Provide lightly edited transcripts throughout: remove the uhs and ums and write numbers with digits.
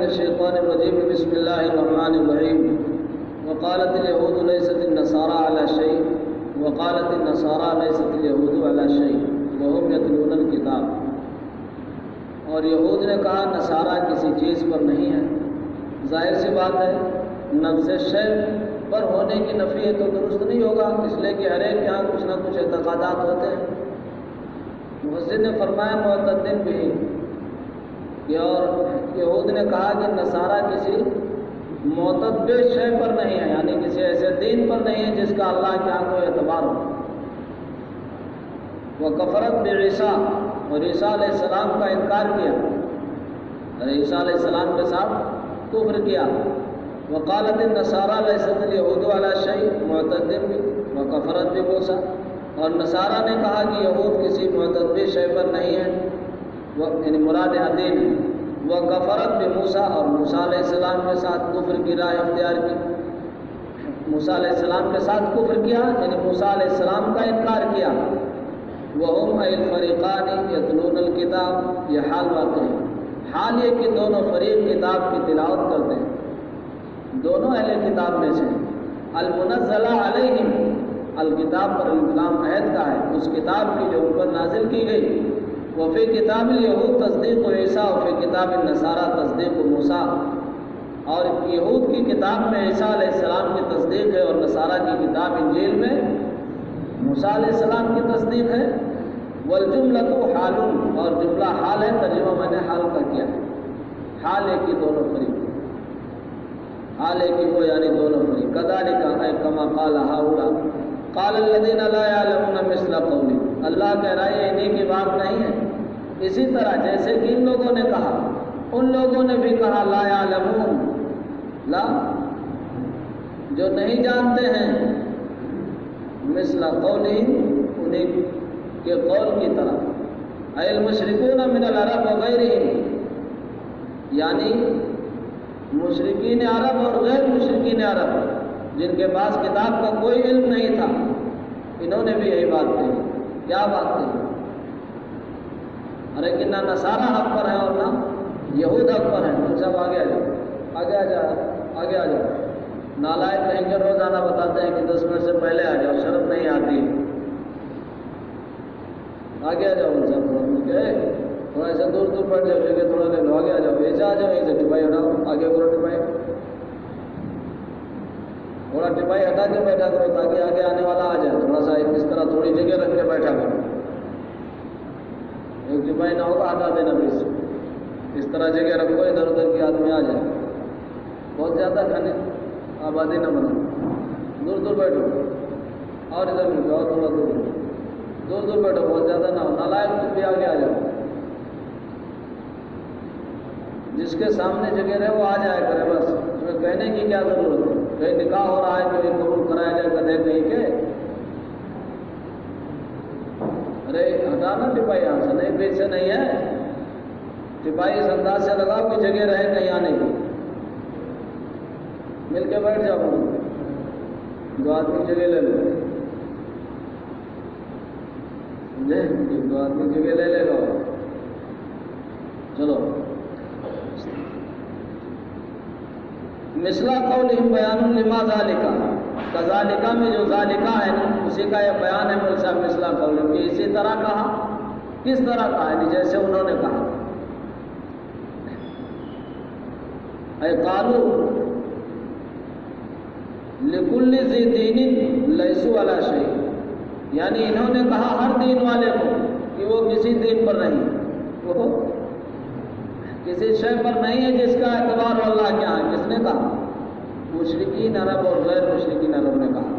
الشيطان الرجيم بسم الله الرحمن الرحيم وقالت اليهود ليست النصارى على شيء وقالت النصارى ليست اليهود على شيء وهم يتلون الكتاب. اور یہود نے کہا نصارہ کسی چیز پر نہیں ہے. ظاہر سی بات ہے نفس شے پر ہونے کی نفی ہے تو درست نہیں ہوگا، اس لیے کہ ہر ایک کے یہاں کچھ نہ کچھ اعتقادات ہوتے ہیں. مفسر نے فرمایا معتدل بھی کہ اور یہود نے کہا کہ نصارہ کسی معتد شے پر نہیں ہے، یعنی کسی ایسے دین پر نہیں ہے جس کا اللہ کے یہاں کوئی اعتبار ہو. وہ کفرت بعیسیٰ، اور عیسیٰ علیہ السلام کا انکار کیا اور عیسیٰ علیہ السلام کے ساتھ کفر کیا. وقالت النصارى ليست اليهود على شيء معتد وكفرت بموسى، اور نصارہ نے کہا کہ یہود کسی معتد شے پر نہیں ہے، یعنی مراد دین. وکفرت بموسى، اور موسیٰ علیہ السلام کے ساتھ کفر کی راہ اختیار کی. موسیٰ علیہ السلام کے ساتھ کفر کیا یعنی موسیٰ علیہ السلام کا انکار کیا. وهم أي الفريقان يتلون الكتاب، یہ حال واقع ہے. حال یہ کہ دونوں فریق کتاب کی تلاوت کرتے ہیں، دونوں اہل کتاب میں سے. المنزلہ علیہم، الکتاب پر الکلام عہد کا ہے، اس کتاب کی جو ان پر نازل کی گئی. وفی کتاب الیہود تصدیق عیسیٰ وفی کتاب النصارى تصدیق موسیٰ، اور یہود کی کتاب میں عیسیٰ علیہ السلام کی تصدیق ہے اور نصارہ کی کتاب انجیل میں موسیٰ علیہ السلام کی تصدیق ہے. والجملۃ حال، اور جملہ حال ہے، ترجمہ میں نے حال کا کیا ہے. حال ہے کہ دونوں فریق، حال ہے کہ وہ یعنی دونوں فریق. کذالک اے کما قال ہؤلاء قال الذين لا يعلمون مثل قولی، اللہ کہہ رہا ہے انہیں کی بات نہیں ہے، اسی طرح جیسے کہ ان لوگوں نے کہا ان لوگوں نے بھی کہا لا يعلمون، لا جو نہیں جانتے ہیں، مثل قولہم انہیں کے قول کی طرح. اے المشرکون من العرب وغیرہم، یعنی مشرکین عرب اور غیر مشرکین عرب جن کے پاس کتاب کا کوئی علم نہیں تھا، انہوں نے بھی یہی بات کہی. کیا بات کہی؟ ارے کہ نہ نصارہ حق پر ہیں اور نہ یہود حق پر ہیں. تم سب آگے آ جاؤ، آگے آ جاؤ، آگے آ جاؤ. نالائق کہیں کہ روزانہ بتاتے ہیں کہ 10 منٹ سے پہلے آ جاؤ، شرم نہیں آتی. آگے آ جاؤ. ان سب تھوڑا ایسا دور دور بیٹھ جاؤ، جگہ تھوڑا لے لو. آگے آ جاؤ، ایسے آ جاؤ، ایسے ٹپائی ہٹاؤ. آگے کرو ٹپائی، تھوڑا ٹپائی ہٹا کے بیٹھا کرو تاکہ آگے آنے والا آ جائے. تھوڑا سا اس طرح تھوڑی جگہ رکھ کے بیٹھا کرو. ایک ٹپائی نہ ہوگا ہٹا دینا پلیز. اس طرح جگہ رکھو ادھر ادھر کی آدمی آ جائے. بہت زیادہ کھانے آبادی نہ بنا، دور دور بیٹھو. اور ادھر مل جاؤ، تھوڑا دور دور دور بیٹھو، بہت زیادہ نہ ہو. نالائق بھی آگے آ جاؤ. جس کے سامنے جگہ رہے وہ آ جائے کرے، بس اس میں کہنے کی کیا ضرورت ہے. کہیں نکاح ہو رہا ہے کہیں قبول کرایا جائے گدھے کہیں کے. ارے ہٹانا ٹپائی یہاں سے، نہیں بیچ سے نہیں ہے. ٹپائی اس انداز سے لگاؤ کہ جگہ رہے کہیں آنے کی. مل کے بیٹھ جاؤ، دو آدمی جگہ لے لو. سمجھے؟ دو آدمی جگہ لے لے لو. چلو. مثلا قولہم بیان لما ذالکا، کذالکا میں جو ذالکا ہے نا اسی کا یہ بیان ہے. ملسا مثلا قولہم کہ اسی طرح کہا. کس طرح کہا؟ یعنی جیسے انہوں نے کہا. اے قالو لکل ذی دین لیسوا علی شیء، یعنی انہوں نے کہا ہر دین والے کو کہ وہ کسی دین پر نہیں، وہ کسی شے پر نہیں ہے جس کا اعتبار اللہ کے یہاں. کس نے کہا؟ مشرکین عرب اور غیر مشرکین عرب نے کہا.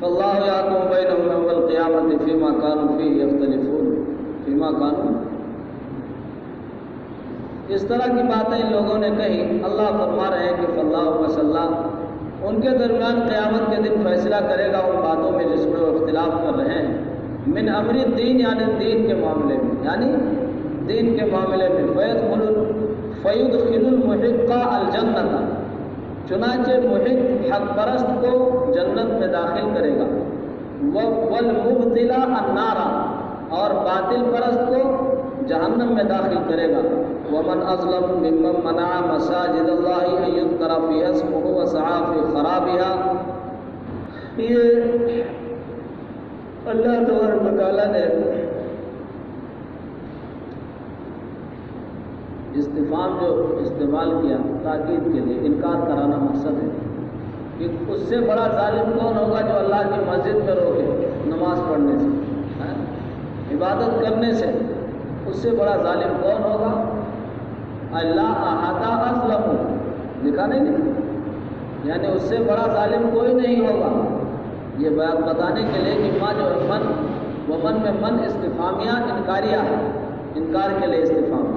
فاللہ یحکم بینہم یوم القیامۃ فیما کانوا فیہ یختلفون فیما کانوا. اس طرح کی باتیں ان لوگوں نے کہی. اللہ فرما رہے ہیں کہ فاللہ وصلی، ان کے درمیان قیامت کے دن فیصلہ کرے گا ان باتوں میں جس میں وہ اختلاف کر رہے ہیں. من امر الدین، یعنی دین کے معاملے میں، یعنی دین کے معاملے میں. فیدخل المحق الجنت، چنانچہ محق حق پرست کو جنت میں داخل کرے گا. والمبطل النار، اور باطل پرست کو جہنم میں داخل کرے گا۔ ومن اظلم ممن منع مساجد اللہ ان یذکر فیہا اسمہ وسعی فی خرابها۔ یہ اللہ تبارک و تعالیٰ نے استفہام جو استعمال کیا تاکید کے لیے، انکار کرانا مقصد ہے کہ اس سے بڑا ظالم کون ہوگا جو اللہ کی مسجد میں روکے نماز پڑھنے سے، عبادت کرنے سے، اس سے بڑا ظالم کون ہوگا؟ اللہ احاطہ اظلم، لکھا نہیں، یعنی اس سے بڑا ظالم کوئی نہیں ہوگا۔ یہ بات بتانے کے لیے کہ ماں جو من ومن میں من استفہامیہ انکاریہ ہے، انکار کے لیے استفہام۔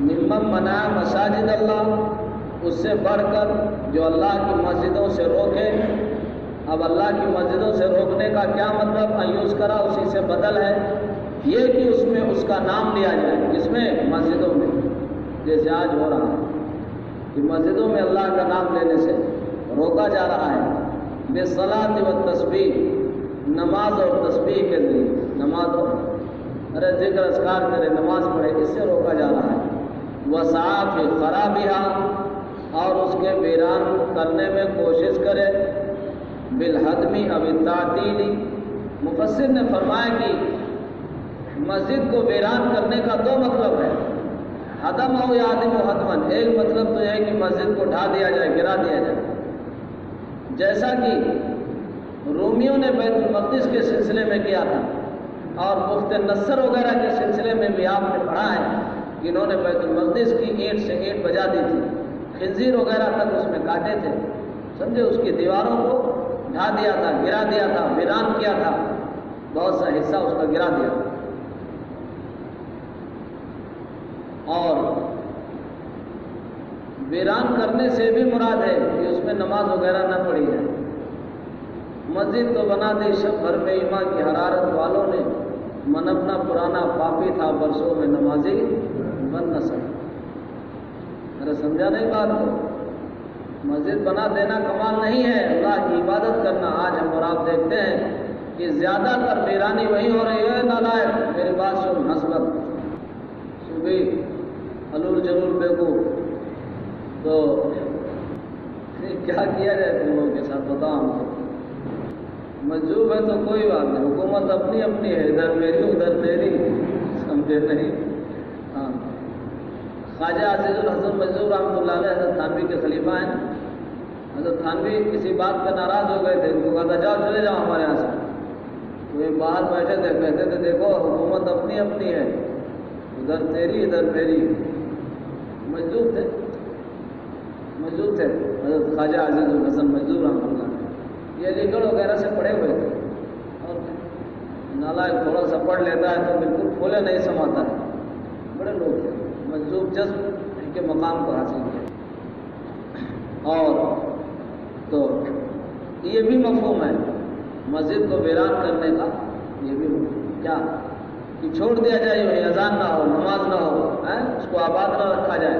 ممن منع مساجد اللہ، اس سے بڑھ کر جو اللہ کی مسجدوں سے روکے۔ اب اللہ کی مسجدوں سے روکنے کا کیا مطلب؟ ایوز کرا اسی سے بدل ہے یہ کہ اس میں اس کا نام لیا جائے، جس میں مسجدوں میں جیسے آج ہو رہا ہے کہ مسجدوں میں اللہ کا نام لینے سے روکا جا رہا ہے۔ بالصلاۃ والتسبیح، نماز اور تسبیح کے ذریعے، نماز اور ذکر اذکار کرے، نماز پڑھے، اس سے روکا جا رہا ہے۔ وسعی فی خرابها، اور اس کے ویران کرنے میں کوشش کرے۔ بالہدمی او التعطیل، مفسر نے فرمایا کہ مسجد کو ویران کرنے کا دو مطلب ہے، ہدم ہو یا عدم و حتمن۔ ایک مطلب تو یہ ہے کہ مسجد کو ڈھا دیا جائے، گرا دیا جائے، جیسا کہ رومیوں نے بیت المقدس کے سلسلے میں کیا تھا، اور بخت نصر وغیرہ کے سلسلے میں بھی آپ نے پڑھا ہے کہ انہوں نے بیت المقدس کی اینٹ سے اینٹ بجا دی تھی، خنزیر وغیرہ تک اس میں کاٹے تھے، سمجھے، اس کی دیواروں کو ڈھا دیا تھا، گرا دیا تھا، ویران کیا تھا، بہت سا حصہ اس کا گرا دیا تھا۔ اور ویران کرنے سے بھی مراد ہے کہ اس میں نماز وغیرہ نہ پڑھی جائے۔ مسجد تو بنا دی شب بھر میں ایمان کی حرارت والوں نے، من اپنا پرانا پاپی تھا برسوں میں نمازی بن نہ سکا۔ ارے سمجھا نہیں بات کو؟ مسجد بنا دینا کمال نہیں ہے، اللہ کی عبادت کرنا۔ آج ہم اور آپ دیکھتے ہیں کہ زیادہ تر ویرانی وہی ہو رہی ہے۔ نالائق، میری بات سن، حسبت صبح حلول جلول بیگو، تو کیا کیا جائے تم لوگوں کے ساتھ بتاؤ ہم کو؟ مجذوب ہے تو کوئی بات نہیں، حکومت اپنی اپنی ہے، ادھر میری ادھر تیری، سمجھے نہیں؟ ہاں، خواجہ عزیز الحسن مجذوب رحمۃ اللہ علیہ حضرت تھانوی کے خلیفہ ہیں۔ حضرت تھانوی کسی بات پہ ناراض ہو گئے تھے، ان کو کہا تھا جاؤ چلے جاؤ ہمارے یہاں سے۔ وہ باہر بیٹھے تھے، کہتے تھے دیکھو حکومت اپنی اپنی ہے، ادھر تیری ادھر میری۔ مجذوب تھے، مجذوب تھے حضرت خواجہ عزیز الحسن مجذوب رحمۃ اللہ، یہ علی گڑھ وغیرہ سے پڑھے ہوئے تھے، اور نالائق تھوڑا سا پڑھ لیتا ہے تو بالکل پھولے نہیں سماتا ہے، بڑے لوگ تھے، مجذوب جذب کے مقام کو حاصل کیا۔ اور تو یہ بھی مفہوم ہے مسجد کو ویران کرنے کا، یہ بھی مفہوم کیا کہ چھوڑ دیا جائے، وہی اذان نہ ہو، نماز نہ ہو، اس کو آباد نہ رکھا جائے،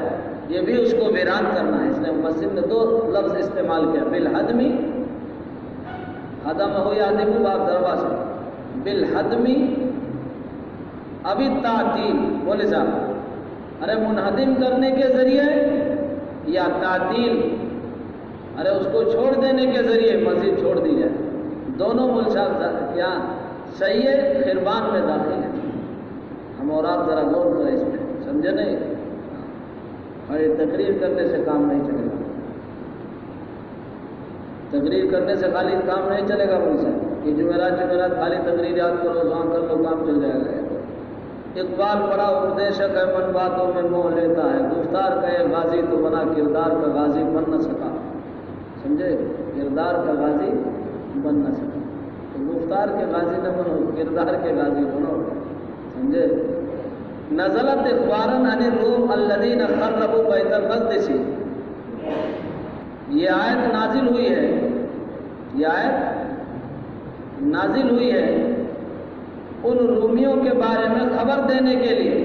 یہ بھی اس کو ویران کرنا ہے۔ اس نے مسجد میں دو لفظ استعمال کیا، بالحدمی، حدم ہو یا عدم ہو، باب ضربہ سے، بالحدمی ابھی تعطیل، بولے صاحب، ارے منہدم کرنے کے ذریعے یا تعطیل، ارے اس کو چھوڑ دینے کے ذریعے مسجد چھوڑ دی جائے، دونوں ملزام کیا صحیح ہے، خربان میں داخل ہے۔ ہم اور آپ ذرا غور کریں اس میں، سمجھے نہیں؟ اور یہ تقریر کرنے سے کام نہیں چلے گا، تقریر کرنے سے خالی کام نہیں چلے گا بول صاحب کہ جمعرات خالی تقریر یاد کرو، وہاں کر لو، کام چل جائے گا۔ اقبال بڑا اپدیشک ہے، من باتوں میں موہ لیتا ہے، گفتار کا یہ غازی تو بنا کردار کا غازی بن نہ سکا، سمجھے، کردار کا غازی بن نہ سکا، تو گفتار کے غازی نہ بنو، کردار کے غازی بنو، سمجھے۔ نزلت اخباراً عن الروم الذین خربوا بیت المقدس، یہ آیت نازل ہوئی ہے، یہ آیت نازل ہوئی ہے ان رومیوں کے بارے میں خبر دینے کے لیے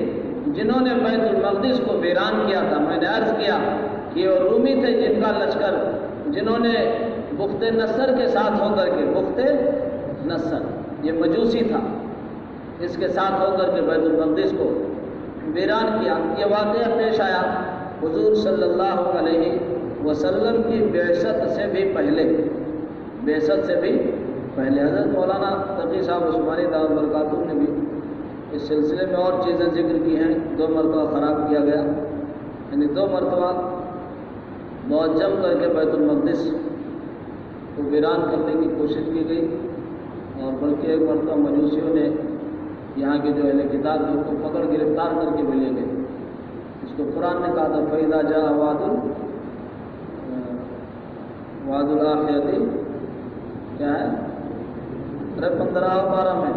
جنہوں نے بیت المقدس کو ویران کیا تھا۔ میں نے عرض کیا کہ وہ رومی تھے جن کا لشکر، جنہوں نے بخت نصر کے ساتھ ہو کر کے، بخت نصر یہ مجوسی تھا، اس کے ساتھ ہو کر کے بیت المقدس کو ویران کیا۔ یہ واقعہ پیش آیا حضور صلی اللہ علیہ وسلم کی بعثت سے بھی پہلے، بعثت سے بھی پہلے حضرت مولانا تقی صاحب عثمانی دعوت برکاتہ نے بھی اس سلسلے میں اور چیزیں ذکر کی ہیں۔ 2 مرتبہ خراب کیا گیا، یعنی 2 مرتبہ بہت جم کر کے بیت المقدس کو ویران کرنے کی کوشش کی گئی، اور بلکہ ایک مرتبہ مجوسیوں نے یہاں کے جو اہل کتاب تھے ان کو پکڑ گرفتار کر کے بھی لے گئے۔ اس کو قرآن نے کہا تھا فَإِذَا جَاءَ وعد الآخرۃ، کیا ہے 15 میں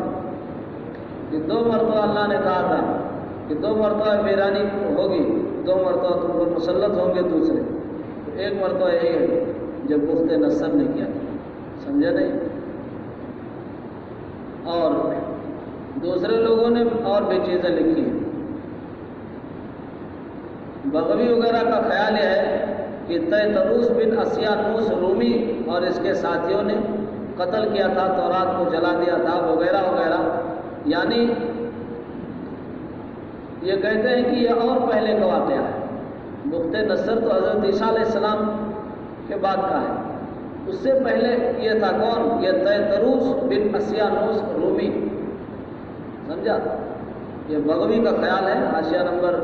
کہ 2 مرتبہ اللہ نے کہا تھا کہ 2 مرتبہ ویرانی ہوگی، 2 مرتبہ تم پر مسلط ہوں گے دوسرے، تو ایک مرتبہ یہی ہے جب بخت نصر نے کیا، سمجھا نہیں؟ اور دوسرے لوگوں نے اور بھی چیزیں لکھی ہیں۔ بغوی وغیرہ کا خیال یہ ہے کہ طیطروس بن اسیانوس رومی اور اس کے ساتھیوں نے قتل کیا تھا، تورات کو جلا دیا تھا وغیرہ وغیرہ، یعنی یہ کہتے ہیں کہ یہ اور پہلے کا واقعہ ہے۔ بخت نصر تو حضرت عیسیٰ علیہ السلام کے بعد کا ہے، اس سے پہلے یہ تھا کون؟ یہ طیطروس بن اسیانوس رومی، سمجھا؟ یہ بغوی کا خیال ہے، حاشیہ نمبر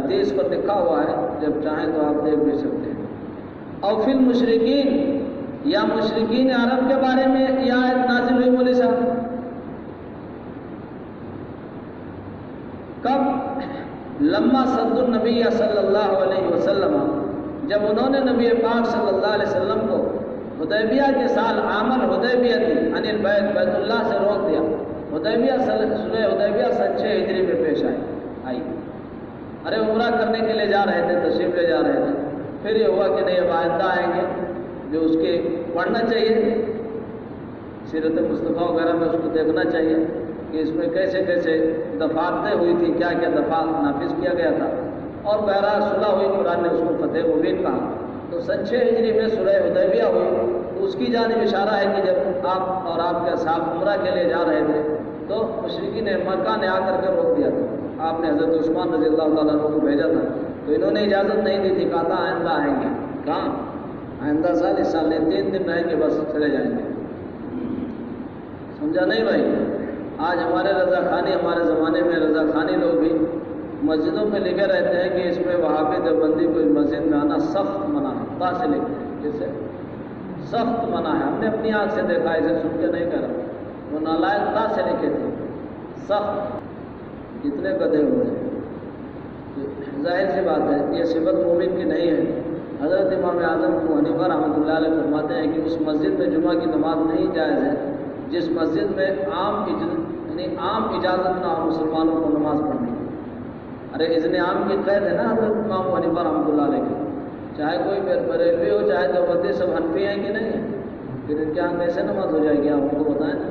30 پر لکھا ہوا ہے، جب چاہیں تو آپ دیکھ بھی سکتے ہیں۔ اور فی المشرکین، یا مشرکین عرب کے بارے میں یہ آیت نازل ہوئی مولوی صاحب کب؟ لما صد النبی صلی اللہ علیہ وسلم، جب انہوں نے نبی پاک صلی اللہ علیہ وسلم کو حدیبیہ کے سال عام الحدیبیہ عن البیت، بیت اللہ سے روک دیا۔ حدیبیہ سلح حدیبیہ 6 ہجری میں پیش آئی۔ ارے عمرہ کرنے کے لیے جا رہے تھے، تشریف لے جا رہے تھے، پھر یہ ہوا کہ نہیں اب آئندہ آئیں گے، جو اس کے پڑھنا چاہیے سیرت مصطفیٰ وغیرہ میں، اس کو دیکھنا چاہیے کہ اس میں کیسے کیسے دفعات طے ہوئی تھی، کیا کیا دفعہ نافذ کیا گیا تھا، اور بہرحال صلح ہوئی، قرآن نے اس کو فتح مبین کہا۔ تو 6 ہجری میں صلح حدیبیہ ہوئی، تو اس کی جانب اشارہ ہے کہ جب آپ اور آپ کے اصحاب عمرہ کے لیے جا رہے تھے تو مشرکین مکہ نے آ کر کے روک دیا تھا۔ آپ نے حضرت عثمان رضی اللہ تعالیٰ عنہ کو بھیجا تھا، تو انہوں نے اجازت نہیں دی تھی، کہا تھا آئندہ آئیں گے۔ کہاں آئندہ سال؟ اس سال نہیں، 3 دن رہیں گے بس، چلے جائیں گے۔ سمجھا نہیں بھائی؟ آج ہمارے رضا خانی، ہمارے زمانے میں رضا خانی لوگ بھی مسجدوں پہ لکھے رہتے ہیں کہ اس میں وہابی دیوبندی کو مسجد میں آنا سخت منع ہے، تا سے لکھتے ہیں، جیسے سخت منع ہے۔ ہم نے اپنی آنکھ سے دیکھا، اسے سن کے نہیں کرا، وہ نالائق تا سے لکھے تھے سخت، کتنے گدھے ہوتے ہیں۔ ظاہر سی بات ہے یہ صفت مومن کی نہیں ہے۔ حضرت امام اعظم ابو حنیفہ رحمۃ اللہ علیہ فرماتے ہیں کہ اس مسجد میں جمعہ کی نماز نہیں جائز ہے جس مسجد میں عام اجازت نہ ہو مسلمانوں کو نماز پڑھنے کی۔ ارے اذن عام کی قید ہے نا حضرت امام ابو حنیفہ رحمۃ اللہ علیہ کی، چاہے کوئی بریلوی ہو چاہے دیوبندی، سب حنفی ہیں کہ نہیں ہے، پھر ان کے یہاں کیسے نماز ہو جائے گی؟ آپ ان کو بتائیں نا۔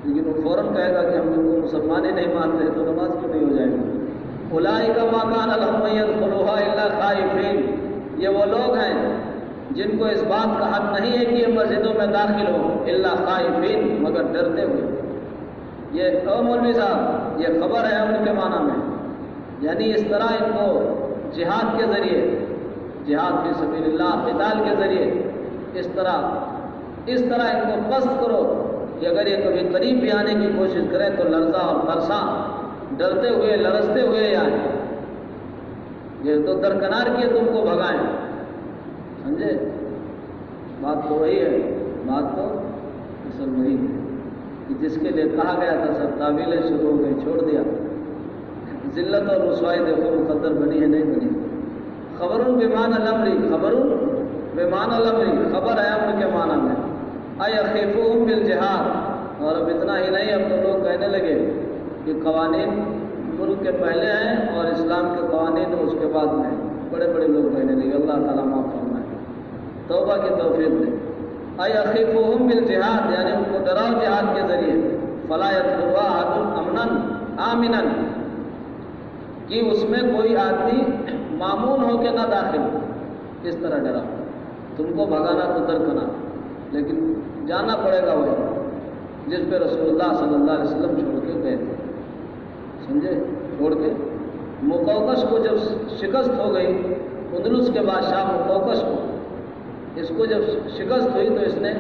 لیکن وہ فوراً کہے گا کہ ہم ان کو مسلمان ہی نہیں مانتے، تو نماز کیوں نہیں ہو جائے گی؟ اولئک ما کان لهم ان يدخلوها الا خائفین، یہ وہ لوگ ہیں جن کو اس بات کا حق نہیں ہے کہ یہ مسجدوں میں داخل ہو، الا خائفین، مگر ڈرتے ہوئے۔ یہ او مولوی صاحب یہ خبر ہے ان کے معنی میں، یعنی اس طرح ان کو جہاد کے ذریعے، جہاد فی سبیل اللہ، قتال کے ذریعے اس طرح ان کو قصد کرو کہ اگر یہ کبھی قریب بھی آنے کی کوشش کریں تو لرزاں اور ترساں، ڈرتے ہوئے لرزتے ہوئے آئیں، یہ تو درکنار کیے تم کو بھگائیں۔ سمجھے؟ بات تو وہی ہے، بات تو اصل وہی ہے کہ جس کے لیے کہا گیا تھا سب تعویلیں شروع ہو گئی، چھوڑ دیا۔ ذلت اور رسوائی دیکھو مقدر بنی ہے نہیں بنی۔ خبر بمان الامری، خبر بمان الامری، خبر ہے امر کے معنی میں۔ ایخیفوہم بالجہاد، اور اب اتنا ہی نہیں، اب تو لوگ کہنے لگے کہ قوانین ملک کے پہلے ہیں اور اسلام کے قوانین اس کے بعد میں، بڑے بڑے لوگ کہنے لگے۔ اللہ تعالیٰ معاف فرمائے، توبہ کی توفیق دے۔ ایخیفوہم بالجہاد، یعنی ان کو ڈراؤ جہاد کے ذریعے۔ فلا یدخلوها احد آمنا، کہ اس میں کوئی آدمی مامون ہو کے نہ داخل ہو، کس طرح ڈراؤ؟ تم کو بھگانا تو درکنار، لیکن جانا پڑے گا وہی۔ جس پہ رسول اللہ صلی اللہ علیہ وسلم چھوڑ کے گئے تھے. سمجھے؟ چھوڑ کے مقوقس کو جب شکست ہو گئی، اندلس کے بادشاہ مقوقس کو، اس کو جب شکست ہوئی تو اس نے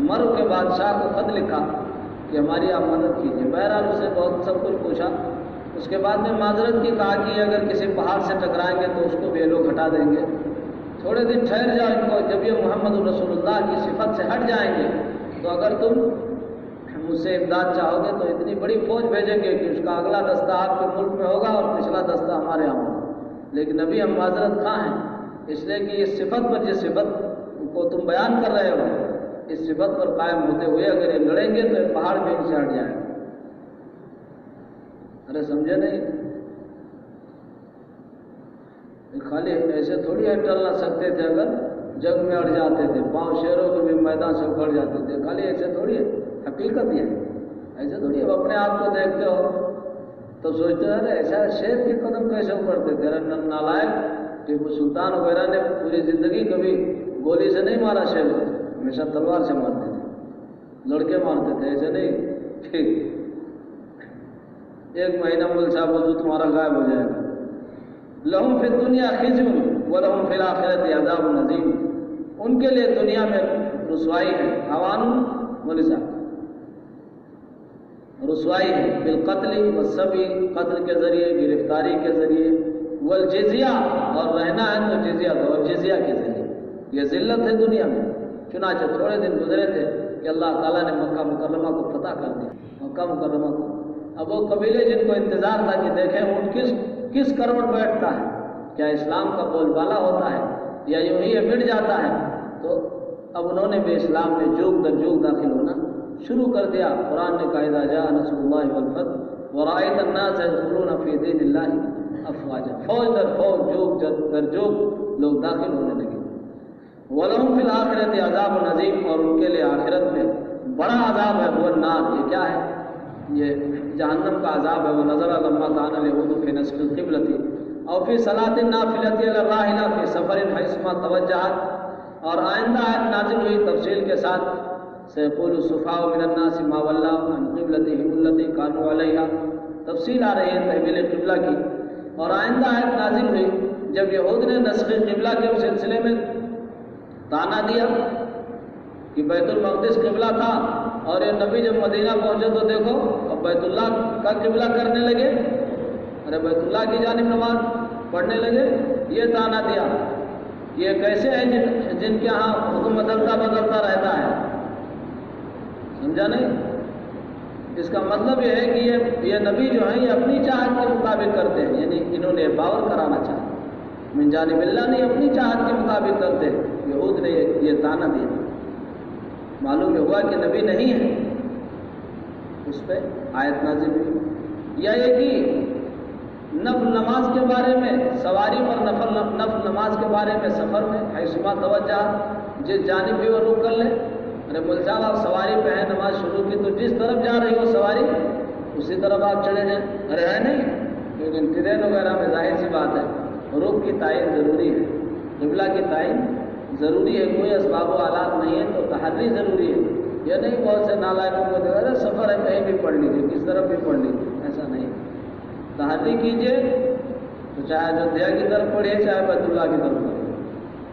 مرو کے بادشاہ کو خط لکھا کہ ہماری آپ مدد کیجیے. بہرحال اسے بہت سب کچھ پوچھا. اس کے بعد میں معذرت کی کہا کہ اگر کسی پہاڑ سے ٹکرائیں گے تو اس کو بھی لوگ ہٹا دیں گے، تھوڑے دن ٹھہر جاؤ ان کو، جب یہ محمد رسول اللہ کی صفت سے ہٹ جائیں گے تو اگر تم مجھ سے امداد چاہو گے تو اتنی بڑی فوج بھیجیں گے کہ اس کا اگلا دستہ آپ کے ملک میں ہوگا اور پچھلا دستہ ہمارے یہاں ہوگا. لیکن ابھی ہم معذرت خواہ ہیں، اس لیے کہ اس صفت پر، جس صفت کو تم بیان کر رہے ہو، اس صفت پر قائم ہوتے ہوئے اگر یہ لڑیں گے تو یہ پہاڑ بھی ان سے ہٹ جائے گا. ارے سمجھے نہیں؟ خالی ایسے تھوڑی ہے ٹل نہ سکتے تھے، اگر جنگ میں اڑ جاتے تھے، پاؤں شیروں کے بھی میدان سے اکھڑ جاتے تھے. خالی ایسے تھوڑی ہے، حقیقت یہ ہے. ایسے تھوڑی ہے اپنے آپ کو دیکھتے ہو تو سوچتے ہیں ارے ایسا شیر کے قدم کیسے اکھڑتے تھے. ارے نالائق، ٹیپو سلطان وغیرہ نے پوری زندگی کبھی گولی سے نہیں مارا شیر کو، ہمیشہ تلوار سے مارتے تھے، لڑکے مارتے تھے. ایسے نہیں ٹھیک 1 مہینہ مل صاحب وضو تمہارا غائب ہو جائے گا. لہم فی الدنیا خزی ولہم فی الآخرۃ عذاب عظیم. ان کے لیے دنیا میں رسوائی ہے، اوان ملزا رسوائی ہے، بالقتل والسبی، قتل کے ذریعے، گرفتاری کے ذریعے، والجزیہ، اور رہنا ہے تو جزیہ دو، اور جزیہ کے ذریعے. یہ ذلت ہے دنیا میں. چنانچہ تھوڑے دن گزرے تھے کہ اللہ تعالیٰ نے مکہ مکرمہ کو فتح کر دیا. مکہ مکرمہ کو اب وہ قبیلے جن کو انتظار تھا کہ دیکھیں اونٹ کس کروڑ بیٹھتا ہے، کیا اسلام کا بول بالا ہوتا ہے یا یوں ہی یہ مٹ جاتا ہے، تو اب انہوں نے بھی اسلام میں جوگ در جوگ داخل ہونا شروع کر دیا. قرآن نے کہا اذا جاء نصر اللہ والفتح ورأیت الناس يدخلون فی دین اللہ افواجا، فوج در فوج، جوگ در جوگ لوگ داخل ہونے لگے. وَلَهُمْ فِي الْآخِرَةِ عَذَابٌ عَظِيمٌ، اور ان کے لیے آخرت میں بڑا عذاب ہے. وہ النار، یہ کیا ہے؟ یہ جہنم کا عذاب ہے. وہ نظر لما كان اليهود في نسخ القبلة او في صلاة النافلة على الراحلة في سفر حيثما توجهت. اور آئندہ آیت نازل ہوئی تفصیل کے ساتھ، سيقول السفهاء من الناس ما ولاهم عن قبلتهم التي كانوا عليها، تفصیل آ رہی ہے تحویل قبلہ کی. اور آئندہ آیت نازل ہوئی جب یہود نے نسخ قبلہ کے سلسلے میں تانا دیا کہ بیت المقدس قبلہ تھا، اور یہ نبی جب مدینہ پہنچے تو دیکھو اب بیت اللہ کا قبلہ کرنے لگے، ارے بیت اللہ کی جانب نماز پڑھنے لگے. یہ تانا دیا. یہ کیسے ہیں جن کے ہاں حکم بدلتا رہتا ہے. سمجھا نہیں؟ اس کا مطلب یہ ہے کہ یہ نبی جو ہیں یہ اپنی چاہت کے مطابق کرتے ہیں، یعنی انہوں نے باور کرانا چاہا. من جانب اللہ نہیں، اپنی چاہت کے مطابق کرتے ہیں. یہود نے یہ تانا دیا. معلوم ہوا کہ نبی نہیں ہے، اس پہ آیت نازل ہوئی. یا یہ کہ نفل نماز کے بارے میں، سواری پر نفل نماز کے بارے میں سفر میں حیثما توجہ، جس جانب بھی وہ رک کر لیں. ارے مول صاحب آپ سواری پہ ہیں، نماز شروع کی تو جس طرف جا رہی ہو سواری اسی طرف آپ چلے جائیں. ارے ہے نہیں، لیکن ٹرین وغیرہ میں ظاہر سی بات ہے رخ کی تعین ضروری ہے، قبلہ کی تعین ضروری ہے. کوئی اسباب و آلات نہیں ہے تو تحری ضروری ہے. یہ نہیں بہت سے نالائقوں کو دیکھا ارے سفر ہے کہیں بھی پڑھ لیجیے، کس طرف بھی پڑھ لیجیے، ایسا نہیں. تحری کیجیے تو چاہے اجودھیا کی طرف پڑھیے چاہے بیت اللہ کی طرف پڑھیے.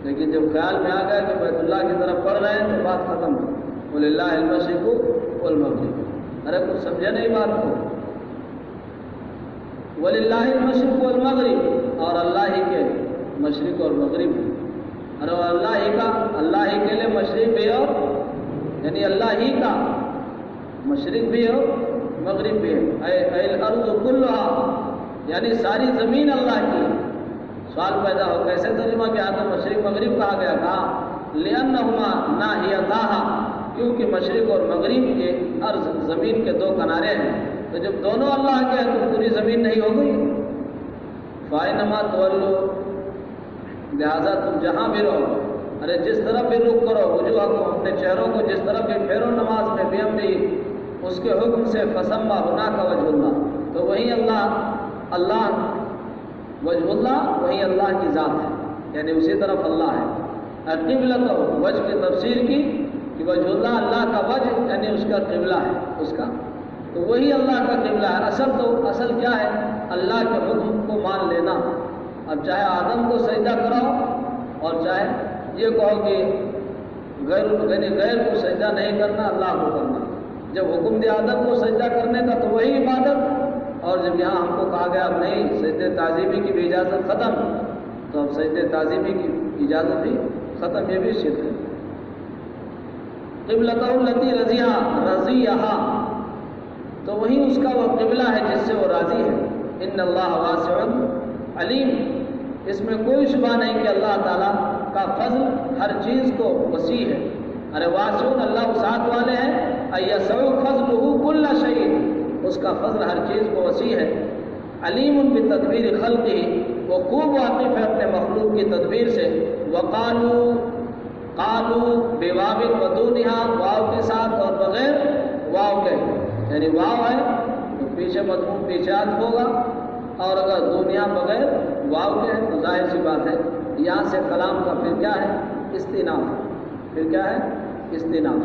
لیکن جب خیال میں آ گیا کہ بیت اللہ کی طرف پڑھ رہے ہیں تو بات ختم ہو. وَلِلَّهِ الْمَشْرِقُ وَالْمَغْرِبُ، ارے کچھ سمجھے نہیں بات کو. وَلِلَّهِ الْمَشْرِقُ وَالْمَغْرِبُ، اور اللہ ہی کے مشرق اور مغرب. ارے اللہ ہی کا، اللہ ہی کے لیے مشرق بھی ہو، یعنی اللہ ہی کا مشرق بھی ہو مغرب بھی ہے. اے الارض کلها، یعنی ساری زمین اللہ کی. سوال پیدا ہو کیسے ترجمہ کیا تھا مشرق مغرب کہا گیا؟ کہا لأنہما ناحیتاہا، کیونکہ مشرق اور مغرب کے ارض زمین کے دو کنارے ہیں. تو جب دونوں اللہ کے ہیں تو پوری زمین نہیں ہو گئی. فَإِنَّمَا تُوَلُّوا، لہذا تم جہاں بھی رہو، ارے جس طرف بھی رخ کرو، وجوہکم، اپنے چہروں کو جس طرف بھی پھیرو نماز میں، بِأَمْرِهِ، اس کے حکم سے، فَسَمَّا هُنَاكَ وَجْهُ اللَّهِ، تو وہی اللہ وجہ اللہ وہی اللہ کی ذات ہے، یعنی اسی طرف اللہ ہے. قبلۃ وجہ کی تفسیر کی کہ وجہ اللہ، اللہ کا وجہ یعنی اس کا قبلہ ہے اس کا، تو وہی اللہ کا قبلہ ہے۔ اصل کیا ہے؟ اللہ کے حکم کو مان لینا۔ اب چاہے آدم کو سجدہ کراؤ اور چاہے یہ کہو کہ غیر کو سجدہ نہیں کرنا، اللہ کو کرنا۔ جب حکم دیا آدم کو سجدہ کرنے کا تو وہی عبادت، اور جب یہاں ہم کو کہا گیا اب نہیں، سجدے تعظیمی کی بھی اجازت ختم، تو اب سجدے تعظیمی کی اجازت بھی ختم، یہ بھی شرک ہے۔ قبلتہ التی رضیہا، تو وہی اس کا وہ قبلہ ہے جس سے وہ راضی ہے۔ ان اللہ واسع علیم، اس میں کوئی شبہ نہیں کہ اللہ تعالیٰ کا فضل ہر چیز کو وسیع ہے۔ ارے واسع، اللہ وسعت والے ہیں، ایسع فضلہ کل شیء، اس کا فضل ہر چیز کو وسیع ہے۔ علیم بتدبیر خلقہ، وہ خوب واقف ہے اپنے مخلوق کی تدبیر سے۔ قالوا بواو ودونہا، واو کے ساتھ اور بغیر واو کے، یعنی واو ہے تو پیچھے مضمون پیچھے ہوگا، اور اگر دنیا بغیر واو کے ہے تو ظاہر سی بات ہے یہاں سے کلام کا پھر کیا ہے؟ استئناف۔ پھر کیا ہے؟ استئناف۔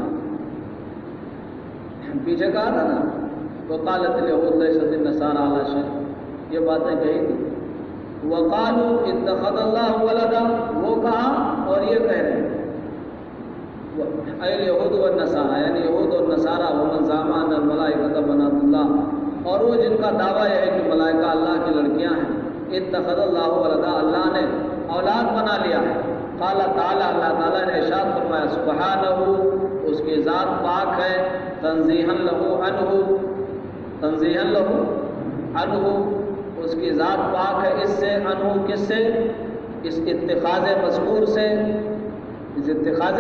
پیچھے کہا تھا نا وقالت الیہود لیست النصارى علی شیء، یہ باتیں کہی تھی۔ وقالوا اتخذ اللہ ولدا، وہ کہا اور یہ کہہ رہے ہیں الیہود والنصارى، یعنی یہود اور نصارہ، ومن زعم ان الملائکۃ بنات اللہ، اور وہ جن کا دعویٰ یہ ہے کہ ملائکہ اللہ کی لڑکیاں ہیں۔ اتخذ اللہ ولدا، اللہ نے اولاد بنا لیا ہے۔ قال تعالیٰ، اللہ تعالیٰ نے ارشاد فرمایا سبحانہ، اس کی ذات پاک ہے، تنزیہا لہ عنہ، تنزیہا لہ عنہ، اس کی ذات پاک ہے اس سے، عنہ کس سے؟ اس اتخاذ مذکور سے، اس اتخاذ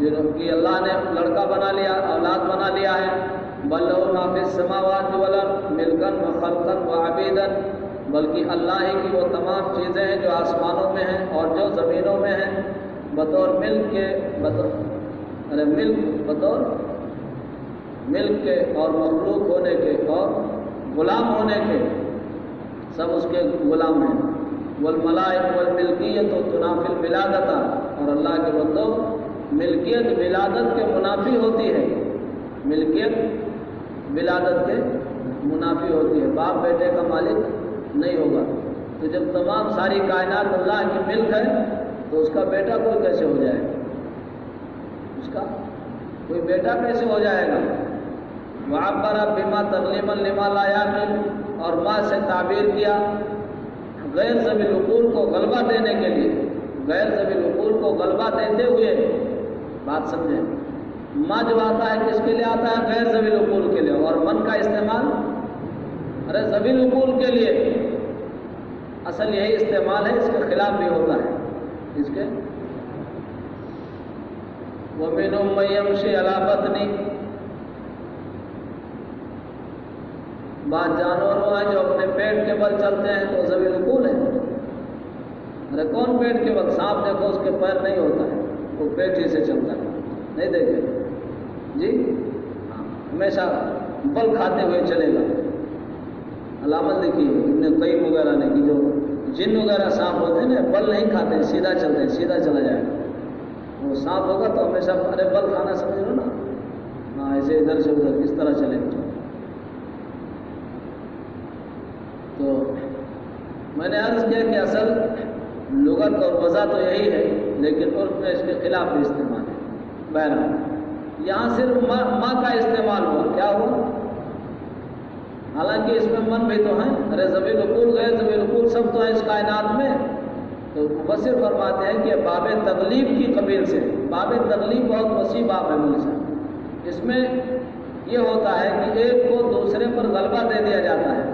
جن کی اللہ نے لڑکا بنا لیا، اولاد بنا لیا ہے۔ بل لہ ما فی السماوات والارض ملکا وخلقا وعبیدا، بلکہ اللہ ہی کی وہ تمام چیزیں ہیں جو آسمانوں میں ہیں اور جو زمینوں میں ہیں، بطور ملک کے، بطور ملک کے اور مخلوق ہونے کے اور غلام ہونے کے، سب اس کے غلام ہیں۔ والملائکۃ والملکیۃ تنافی الولادۃ، اور اللہ کے بندوں ملکیت ولادت کے منافی ہوتی ہے، ملکیت ولادت کے منافی ہوتی ہے، باپ بیٹے کا مالک نہیں ہوگا۔ تو جب تمام ساری کائنات اللہ کی ملک ہے تو اس کا بیٹا کوئی کیسے ہو جائے گا؟ اس کا کوئی بیٹا کیسے ہو جائے گا؟ وعبر بما تغلیبا لما لا یعقل، اور ماں سے تعبیر کیا غیر ذوی العقول کو غلبہ دینے کے لیے، غیر ذوی العقول کو غلبہ دیتے ہوئے، بات سمجھیں، ماں جو آتا ہے کس کے لیے آتا ہے؟ غیر ذوی العقول کے لیے، اور من کا استعمال ارے ذوی العقول کے لیے، اصل یہی استعمال ہے، اس کے خلاف بھی ہوتا ہے، اس کے وَمِنْهُمْ مَن يَمْشِي عَلَىٰ بَطْنِهِ، بعض جانوروں ہیں جو اپنے پیٹ کے بل چلتے ہیں تو ذوی العقول ہے۔ ارے کون پیٹ کے بل؟ سانپ دیکھو اس کے پیر نہیں ہوتا ہے، وہ پیٹ ہی سے چلتا ہے، نہیں دیکھے جی؟ ہاں، ہمیشہ بل کھاتے ہوئے چلے گا۔ علامت دیکھیے ابن قیم وغیرہ نے کہ جو جن وغیرہ سانپ ہوتے ہیں نا، بل نہیں کھاتے ہیں، سیدھا چلتے ہیں، سیدھا چلا جائے گا۔ وہ سانپ ہوگا تو ہمیشہ ارے بل کھانا سمجھ لو نا، ہاں ایسے ادھر سے ادھر کس طرح چلے گا۔ تو میں نے عرض کیا کہ اصل لغت اور وضع تو یہی ہے، لیکن عرف میں اس کے خلاف بھی استعمال ہے۔ بہرحال یہاں صرف ماں کا استعمال ہوا، کیا ہوا؟ حالانکہ اس میں من بھی تو ہیں، ارے ذوی العقول غیر ذوی العقول سب تو ہیں اس کائنات میں۔ تو مفسر فرماتے ہیں کہ باب تغلیب کی قبیل سے، باب تغلیب بہت وسیع باب ہے مولوی صاحب، اس میں یہ ہوتا ہے کہ ایک کو دوسرے پر غلبہ دے دیا جاتا ہے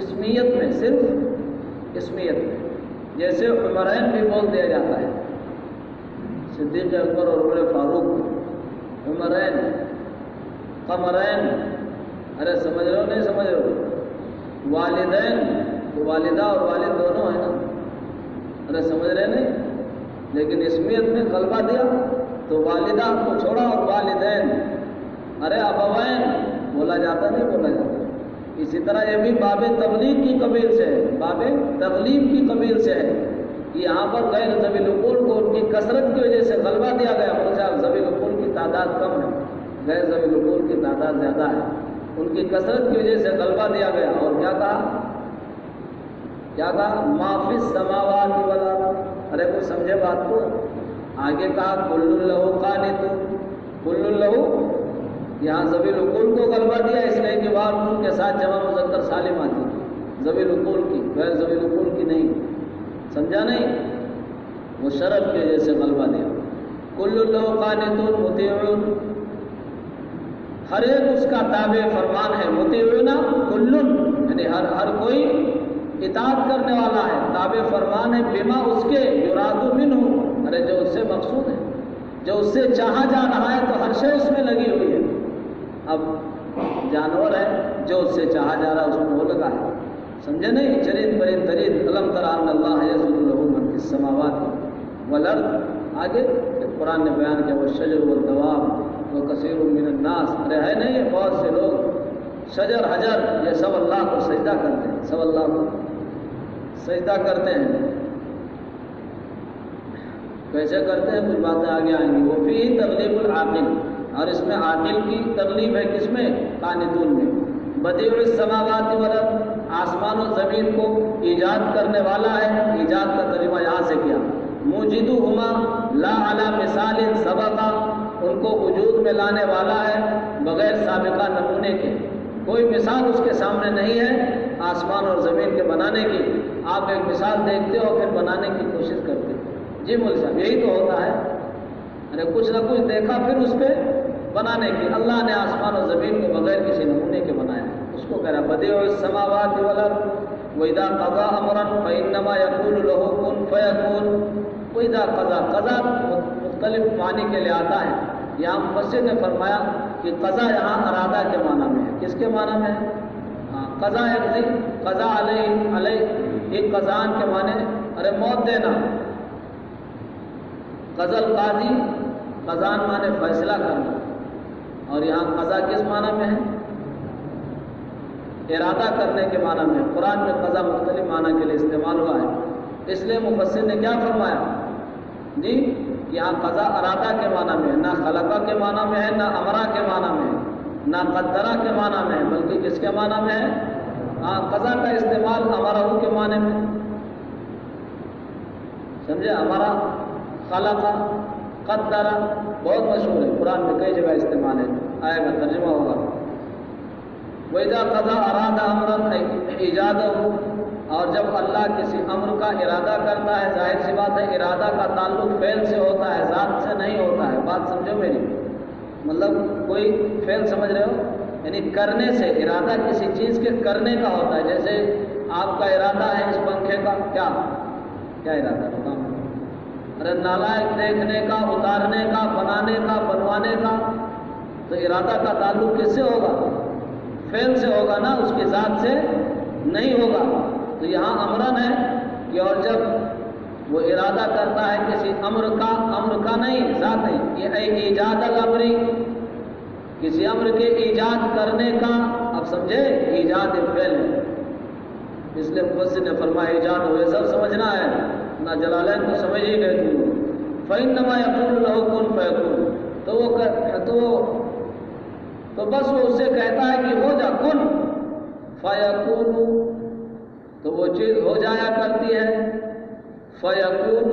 اسمیت میں، صرف اسمیت میں، جیسے عمرین بھی بول دیا جاتا ہے، صدیق اکبر اور عمر فاروق، عمرین، قمرین، ارے سمجھ رہے ہو نہیں سمجھ رہے ہو؟ والدین، تو والدہ اور والد دونوں ہیں نا، ارے سمجھ رہے نہیں؟ لیکن اسمیت میں غلبہ دیا تو والدہ کو چھوڑا اور والدین، ارے ابوین بولا جاتا نہیں بولا جاتا۔ اسی طرح یہ بھی باب تغلیب کی قبیل سے ہے، باب تغلیب کی قبیل سے ہے کہ یہاں پر غیر ذوی العقول کو ان کی کثرت کی وجہ سے غلبہ دیا گیا. صاحب ذوی العقول کی تعداد کم ہے، غیر ذوی العقول کی تعداد زیادہ ہے، ان کی کثرت کی وجہ سے غلبہ دیا گیا. اور کیا کہا؟ کیا کہا؟ ما فی السماوات والارض. ارے کوئی سمجھے بات کو؟ آگے کہا کل لہ قانتون، کل لہ. یہاں ذوی العقول کو غلبہ دیا اس لیے کہ وہاں نون کے ساتھ جمع مذکر سالم آتی، ذوی العقول کی، غیر ذوی العقول کی نہیں. سمجھا نہیں؟ وہ شرف کی وجہ سے غلبہ دیا. کل لہ قانتون مطیعون، ہر ایک اس کا تابع فرمان ہے. مطیعون کل، یعنی ہر کوئی اطاعت کرنے والا ہے، تابع فرمان ہے. بما اس کے یراد منہ، ارے جو اس سے مقصود ہے، جو اس سے چاہا جا رہا ہے تو ہر شے اس میں لگی ہوئی ہے. اب جانور ہے جو اس سے چاہا جا رہا ہے اس میں وہ لگا ہے. سمجھے نہیں؟ چرید برید درید علم تر ان اللہ یسجد لہ من فی السماوات والارض. آگے قرآن نے بیان کیا والشجر والدواب وکثیر من الناس. ارے ہے نہیں بہت سے لوگ شجر حجر یہ سب اللہ کو سجدہ کرتے ہیں، سب اللہ کو سجدہ کرتے ہیں. کیسے کرتے ہیں؟ کچھ باتیں آگے آئیں گی. وہ فی تغلیب العاقل، اور اس میں عاقل کی تغلیب ہے. کس میں؟ قانتون میں. بدیع السماوات والارض، آسمان و زمین کو ایجاد کرنے والا ہے. ایجاد کا ترجمہ یہاں سے کیا. موجدہما لا علی مثال سبقہ، ان کو وجود میں لانے والا ہے بغیر سابقہ نمونے کے. کوئی مثال اس کے سامنے نہیں ہے آسمان اور زمین کے بنانے کی. آپ ایک مثال دیکھتے ہو پھر بنانے کی کوشش کرتے ہو. جی مول صاحب یہی تو ہوتا ہے. ارے کچھ نہ کچھ دیکھا پھر اس پہ بنانے کی. اللہ نے آسمان اور زمین کو بغیر کسی نمونے کے بنایا. اس کو کہہ رہا بدیع السماوات والارض وَإِذَا قَضَىٰ أَمْرًا فَإِنَّمَا يَقُولُ لَهُ كُن فَيَكُونُ. وَإِذَا قَضَىٰ، قضا مختلف معنی کے لیے آتا ہے. یہاں مفسر نے فرمایا کہ قضا یہاں ارادہ کے معنی میں ہے. کس کے معنی میں ہے؟ قضا یقضی، قضا علیہ ایک قضان کے معنی ارے موت دینا. قضا القاضی، قضان معنی فیصلہ کرنا. اور یہاں قضا کس معنی میں ہے؟ ارادہ کرنے کے معنی میں. قرآن میں قضا مختلف معنی کے لیے استعمال ہوا ہے. اس لیے مفسر نے کیا فرمایا جی کہ یہاں قضا ارادہ کے معنی میں ہے، نہ خلقہ کے معنی میں ہے، نہ امرا کے معنی میں ہے، نہ قدرہ کے معنی میں ہے، بلکہ کس کے معنی میں ہے؟ قضا کا استعمال امرہ کے معنی میں. سمجھے؟ امرا، خلقہ، قدرہ بہت مشہور ہے، قرآن میں کئی جگہ استعمال ہے. آئے گا ترجمہ ہوگا. وَإِذَا قَضَىٰ أَرَادَ أَمْرًا ایجادہ، اور جب اللہ کسی امر کا ارادہ کرتا ہے، ظاہر سی بات ہے ارادہ کا تعلق فعل سے ہوتا ہے، ذات سے نہیں ہوتا ہے. بات سمجھو میری، مطلب کوئی فعل سمجھ رہے ہو؟ یعنی کرنے سے، ارادہ کسی چیز کے کرنے کا ہوتا ہے. جیسے آپ کا ارادہ ہے اس پنکھے کا، کیا ارادہ ہے؟ ارے نالائق دیکھنے کا، اتارنے کا، بنانے کا، بنوانے کا. تو ارادہ کا تعلق کس سے ہوگا؟ فعل سے ہوگا نا، اس کی ذات سے نہیں ہوگا. تو یہاں امرن ہے کہ اور جب وہ ارادہ کرتا ہے کسی امر کا نہیں، ذات نہیں. یہ ایجاد الامری، کسی امر کے ایجاد کرنے کا. اب سمجھے؟ ایجاد فعل ہے. اس لیے مفسر نے فرمایا ایجاد ہو، یہ سب سمجھنا ہے نہ. جلالین کو سمجھ ہی گئے تم. فَإِنَّمَا يَقُولُ لَهُ كُن فَيَكُونُ. تو بس وہ اسے کہتا ہے کہ ہو جا، کن فَيَكُونُ، تو وہ چیز ہو جایا کرتی ہے. فَيَكُونُ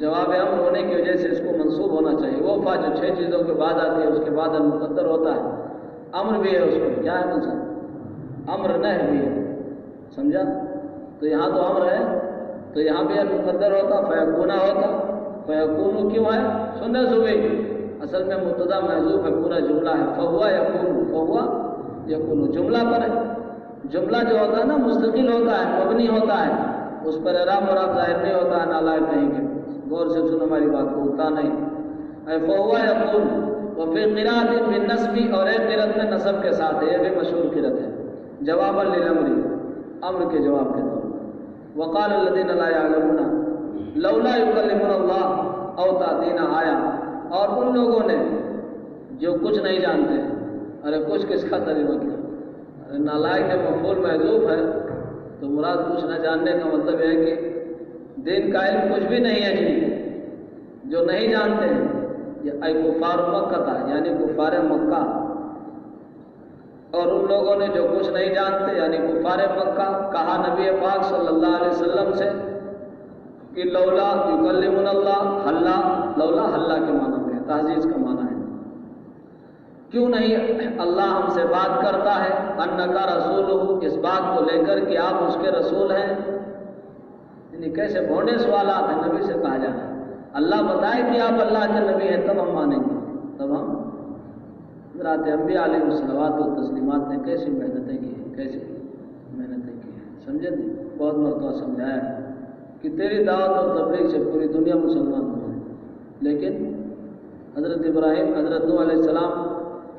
جواب امر ہونے کی وجہ سے اس کو منصوب ہونا چاہیے. وہ فا جو 6 چیزوں کے بعد آتی ہے اس کے بعد المقدر ہوتا ہے. امر بھی ہے اس کو، کیا ہے منصوب؟ امر نہ بھی ہے. سمجھا؟ تو یہاں تو امر ہے تو یہاں بھی المقدر ہوتا، فیکونہ ہوتا. فیکونو کیوں ہے؟ سننے صبح اصل میں مبتدا محذوف ہے، پورا جملہ ہے. فہوا یکون، فہوا یکون جملہ پر ہے. جملہ جو ہوتا ہے نا مستقل ہوتا ہے، مبنی ہوتا ہے، اس پر اعراب اور آپ ظاہر نہیں ہوتا ہے، نالائق نہیں کہ غور سے سنو ہماری بات کو، اٹھتا نہیں. فہوا یکون وفی قرأۃ بالنصب، اور ایک قرأت میں نصب کے ساتھ ہے، یہ بھی مشہور قرأت ہے. جوابا للامر، امر کے جواب کے طور پر. وقال الذین لا یعلمون لولا یکلمنا اللہ او تأتینا آیا، اور ان لوگوں نے جو کچھ نہیں جانتے. ارے کچھ کس کا ترجمہ کیا؟ ارے نالائق کے مفعول محذوف ہے تو مراد کچھ نہ جاننے کا مطلب ہے کہ دین کا علم کچھ بھی نہیں ہے جن جو نہیں جانتے ہیں، یہ اے کفار مکہ تھا، یعنی کفار مکہ، اور ان لوگوں نے جو کچھ نہیں جانتے یعنی کفار مکہ کہا نبی پاک صلی اللہ علیہ وسلم سے کہ لولا یکلمنا اللہ، حلا، لولا حلا کے معنی میں تعزیز کا معنی ہے، کیوں نہیں اللہ ہم سے بات کرتا ہے، انکا رسولہ، اس بات کو لے کر کہ آپ اس کے رسول ہیں، یعنی کیسے بھونڈے سوالات ہیں، نبی سے کہا جانا ہے اللہ بتائے کہ آپ اللہ کے نبی ہیں تب ہم مانیں گے، تب ہم۔ حضرات انبیاء علیہ الصلوات و تسلیمات نے کیسی محنتیں کی ہیں، کیسی محنتیں کی ہیں، سمجھے نہیں؟ بہت مرتبہ سمجھایا ہے کہ تیری دعوت اور تبلیغ سے پوری دنیا مسلمان ہو جائے، لیکن حضرت ابراہیم، حضرت نوح علیہ السلام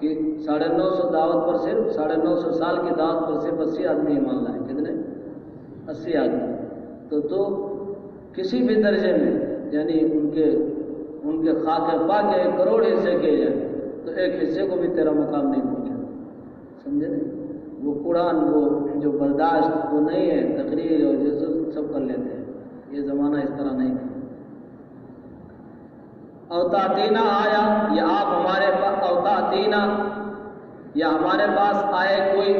کی 950 دعوت پر صرف 950 سال کی دعوت پر صرف 80 آدمی ایمان لائے، کتنے؟ 80 آدمی، تو کسی بھی درجے میں یعنی ان کے خاک پا کے 1 کروڑ حصے کیے جائیں تو ایک حصے کو بھی تیرا مقام نہیں پہنچا، سمجھے نہیں؟ وہ قرآن، وہ جو برداشت وہ نہیں ہے، تقریر اور یہ سب کر لیتے ہیں، یہ زمانہ اس طرح نہیں ہے۔ اوتاتینا آیا، یا آپ ہمارے پاس، اوتاتینا یا ہمارے پاس آئے کوئی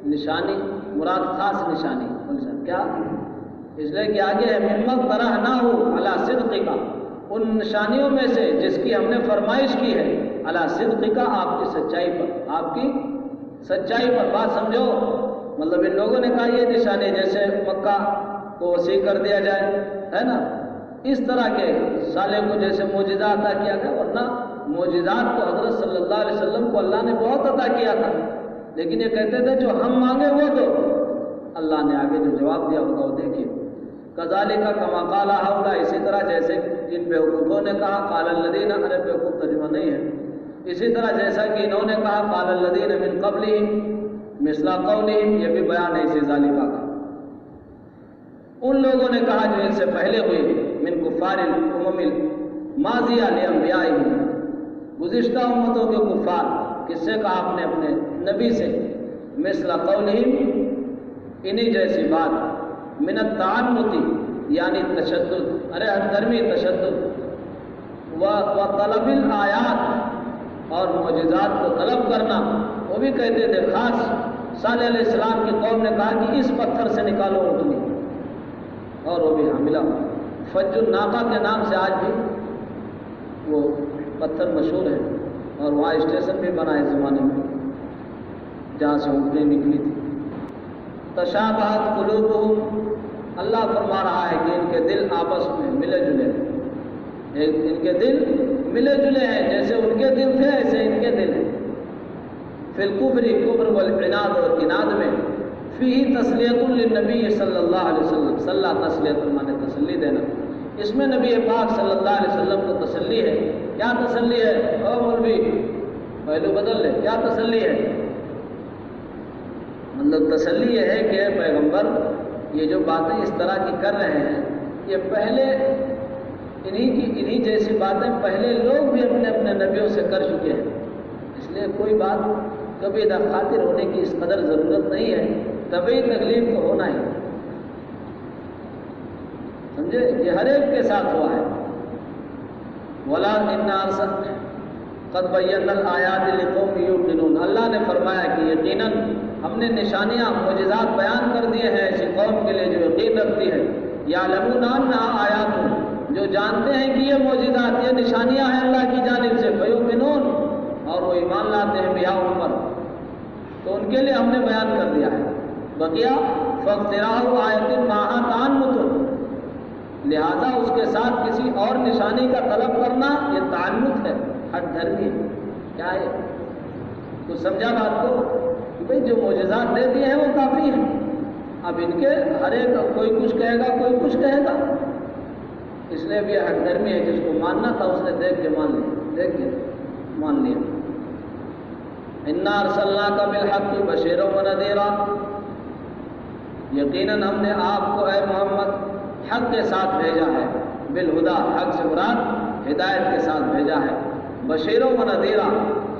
نشانی، مراد خاص نشانی، کیا؟ اس لیے کہ آگے ہے ممن طرحناہ علی صدقک، ان نشانیوں میں سے جس کی ہم نے فرمائش کی ہے، علی صدقک، آپ کی سچائی پر، آپ کی سچائی پر۔ بات سمجھو، مطلب ان لوگوں نے کہا یہ نشانی جیسے مکہ کو وسیع کر دیا جائے، ہے نا، اس طرح کے صالح کو جیسے معجزہ عطا کیا گیا، ورنہ معجزات تو حضرت صلی اللہ علیہ وسلم کو اللہ نے بہت عطا کیا تھا، لیکن یہ کہتے تھے جو ہم مانگے وہ دو، اللہ نے آگے جو جواب دیا ہوگا وہ دیکھیے۔ کذالک کما قال ہؤلاء، اسی طرح جیسے جن بیوقوفوں نے کہا، قال الذین، ارے بیوقوف ترجمہ نہیں ہے، اسی طرح جیسا کہ انہوں نے کہا، قال الذین من قبلہم مثل قولہم، یہ بھی بیان ہے اسی ذالکہ کا، ان لوگوں نے کہا جو ان سے پہلے ہوئے، من کفار الامم الماضیہ لانبیائہم، گزشتہ امتوں کے کفار، کس سے کہا آپ نے؟ اپنے نبی سے، مثل قولہم، انہی جیسی بات، من التعنت یعنی تشدد، ارے ہر درمی تشدد، و طلب الآیات، اور معجزات کو طلب کرنا، وہ بھی کہتے تھے۔ خاص صالح علیہ السلام کی قوم نے کہا کہ اس پتھر سے نکالو اونٹنی، اور وہ بھی حاملہ، فج الناقہ کے نام سے آج بھی وہ پتھر مشہور ہے، اور وہاں اسٹیشن بھی بنا ہے زمانے میں جہاں سے اونٹنی نکلی تھی۔ تشابہت قلوبہم، اللہ فرما رہا ہے کہ ان کے دل آپس میں ملے جلے ہیں، ان کے دل ملے جلے ہیں، جیسے ان کے دل تھے ایسے ان کے دل ہیں۔ فی الکفر، کفر والعناد، اور عناد میں، فیہ تسلیۃ للنبی صلی اللہ علیہ وسلم، صلی تسلیۃ مانے تسلی دینا، اس میں نبی پاک صلی اللہ علیہ وسلم کو تسلی ہے۔ کیا تسلی ہے؟ او مولوی پہلو بدل لے، کیا تسلی ہے؟ مطلب تسلی یہ ہے کہ پیغمبر یہ جو باتیں اس طرح کی کر رہے ہیں، یہ پہلے انہی جیسی باتیں پہلے لوگ بھی اپنے اپنے نبیوں سے کر چکے ہیں، اس لیے کوئی بات کبھی خاطر ہونے کی اس قدر ضرورت نہیں ہے، طبعی تکلیف تو ہونا ہی، سمجھے؟ یہ ہر ایک کے ساتھ ہوا ہے۔ وَلَا إِنَّا قَدْ بَيَّنَّا الْآيَاتِ لِقَوْمٍ يُوقِنُونَ، اللہ نے فرمایا کہ یقیناً ہم نے نشانیاں، معجزات بیان کر دیے ہیں ایسی قوم کے لیے جو یقین رکھتی ہے، یعلمون انہا آیات، جو جانتے ہیں کہ یہ معجزات، یہ نشانیاں ہیں اللہ کی جانب سے، فیؤمنون، اور وہ ایمان لاتے ہیں بہا، ان پر، تو ان کے لیے ہم نے بیان کر دیا ہے۔ بقیہ فاختراع آیت ماہا تعنت، لہذا اس کے ساتھ کسی اور نشانی کا طلب کرنا یہ تعنت ہے، ہٹ دھرمی ہے۔ کیا ہے؟ تو سمجھا بات کو کہ بھئی جو معجزات دے دیے ہیں وہ کافی ہیں، اب ان کے ہر ایک کوئی کچھ کہے گا، کوئی کچھ کہے گا، اس لیے بھی ہٹ دھرمی ہے، جس کو ماننا تھا اس نے دیکھ کے مان لیا، دیکھ کے مان لیا۔ انا ارسلناک بالحق بشیرا ونذیرا، یقیناً ہم نے آپ کو اے محمد حق کے ساتھ بھیجا ہے، بالہدا، حق سے مراد ہدایت کے ساتھ بھیجا ہے، بشیرا ونذیرا،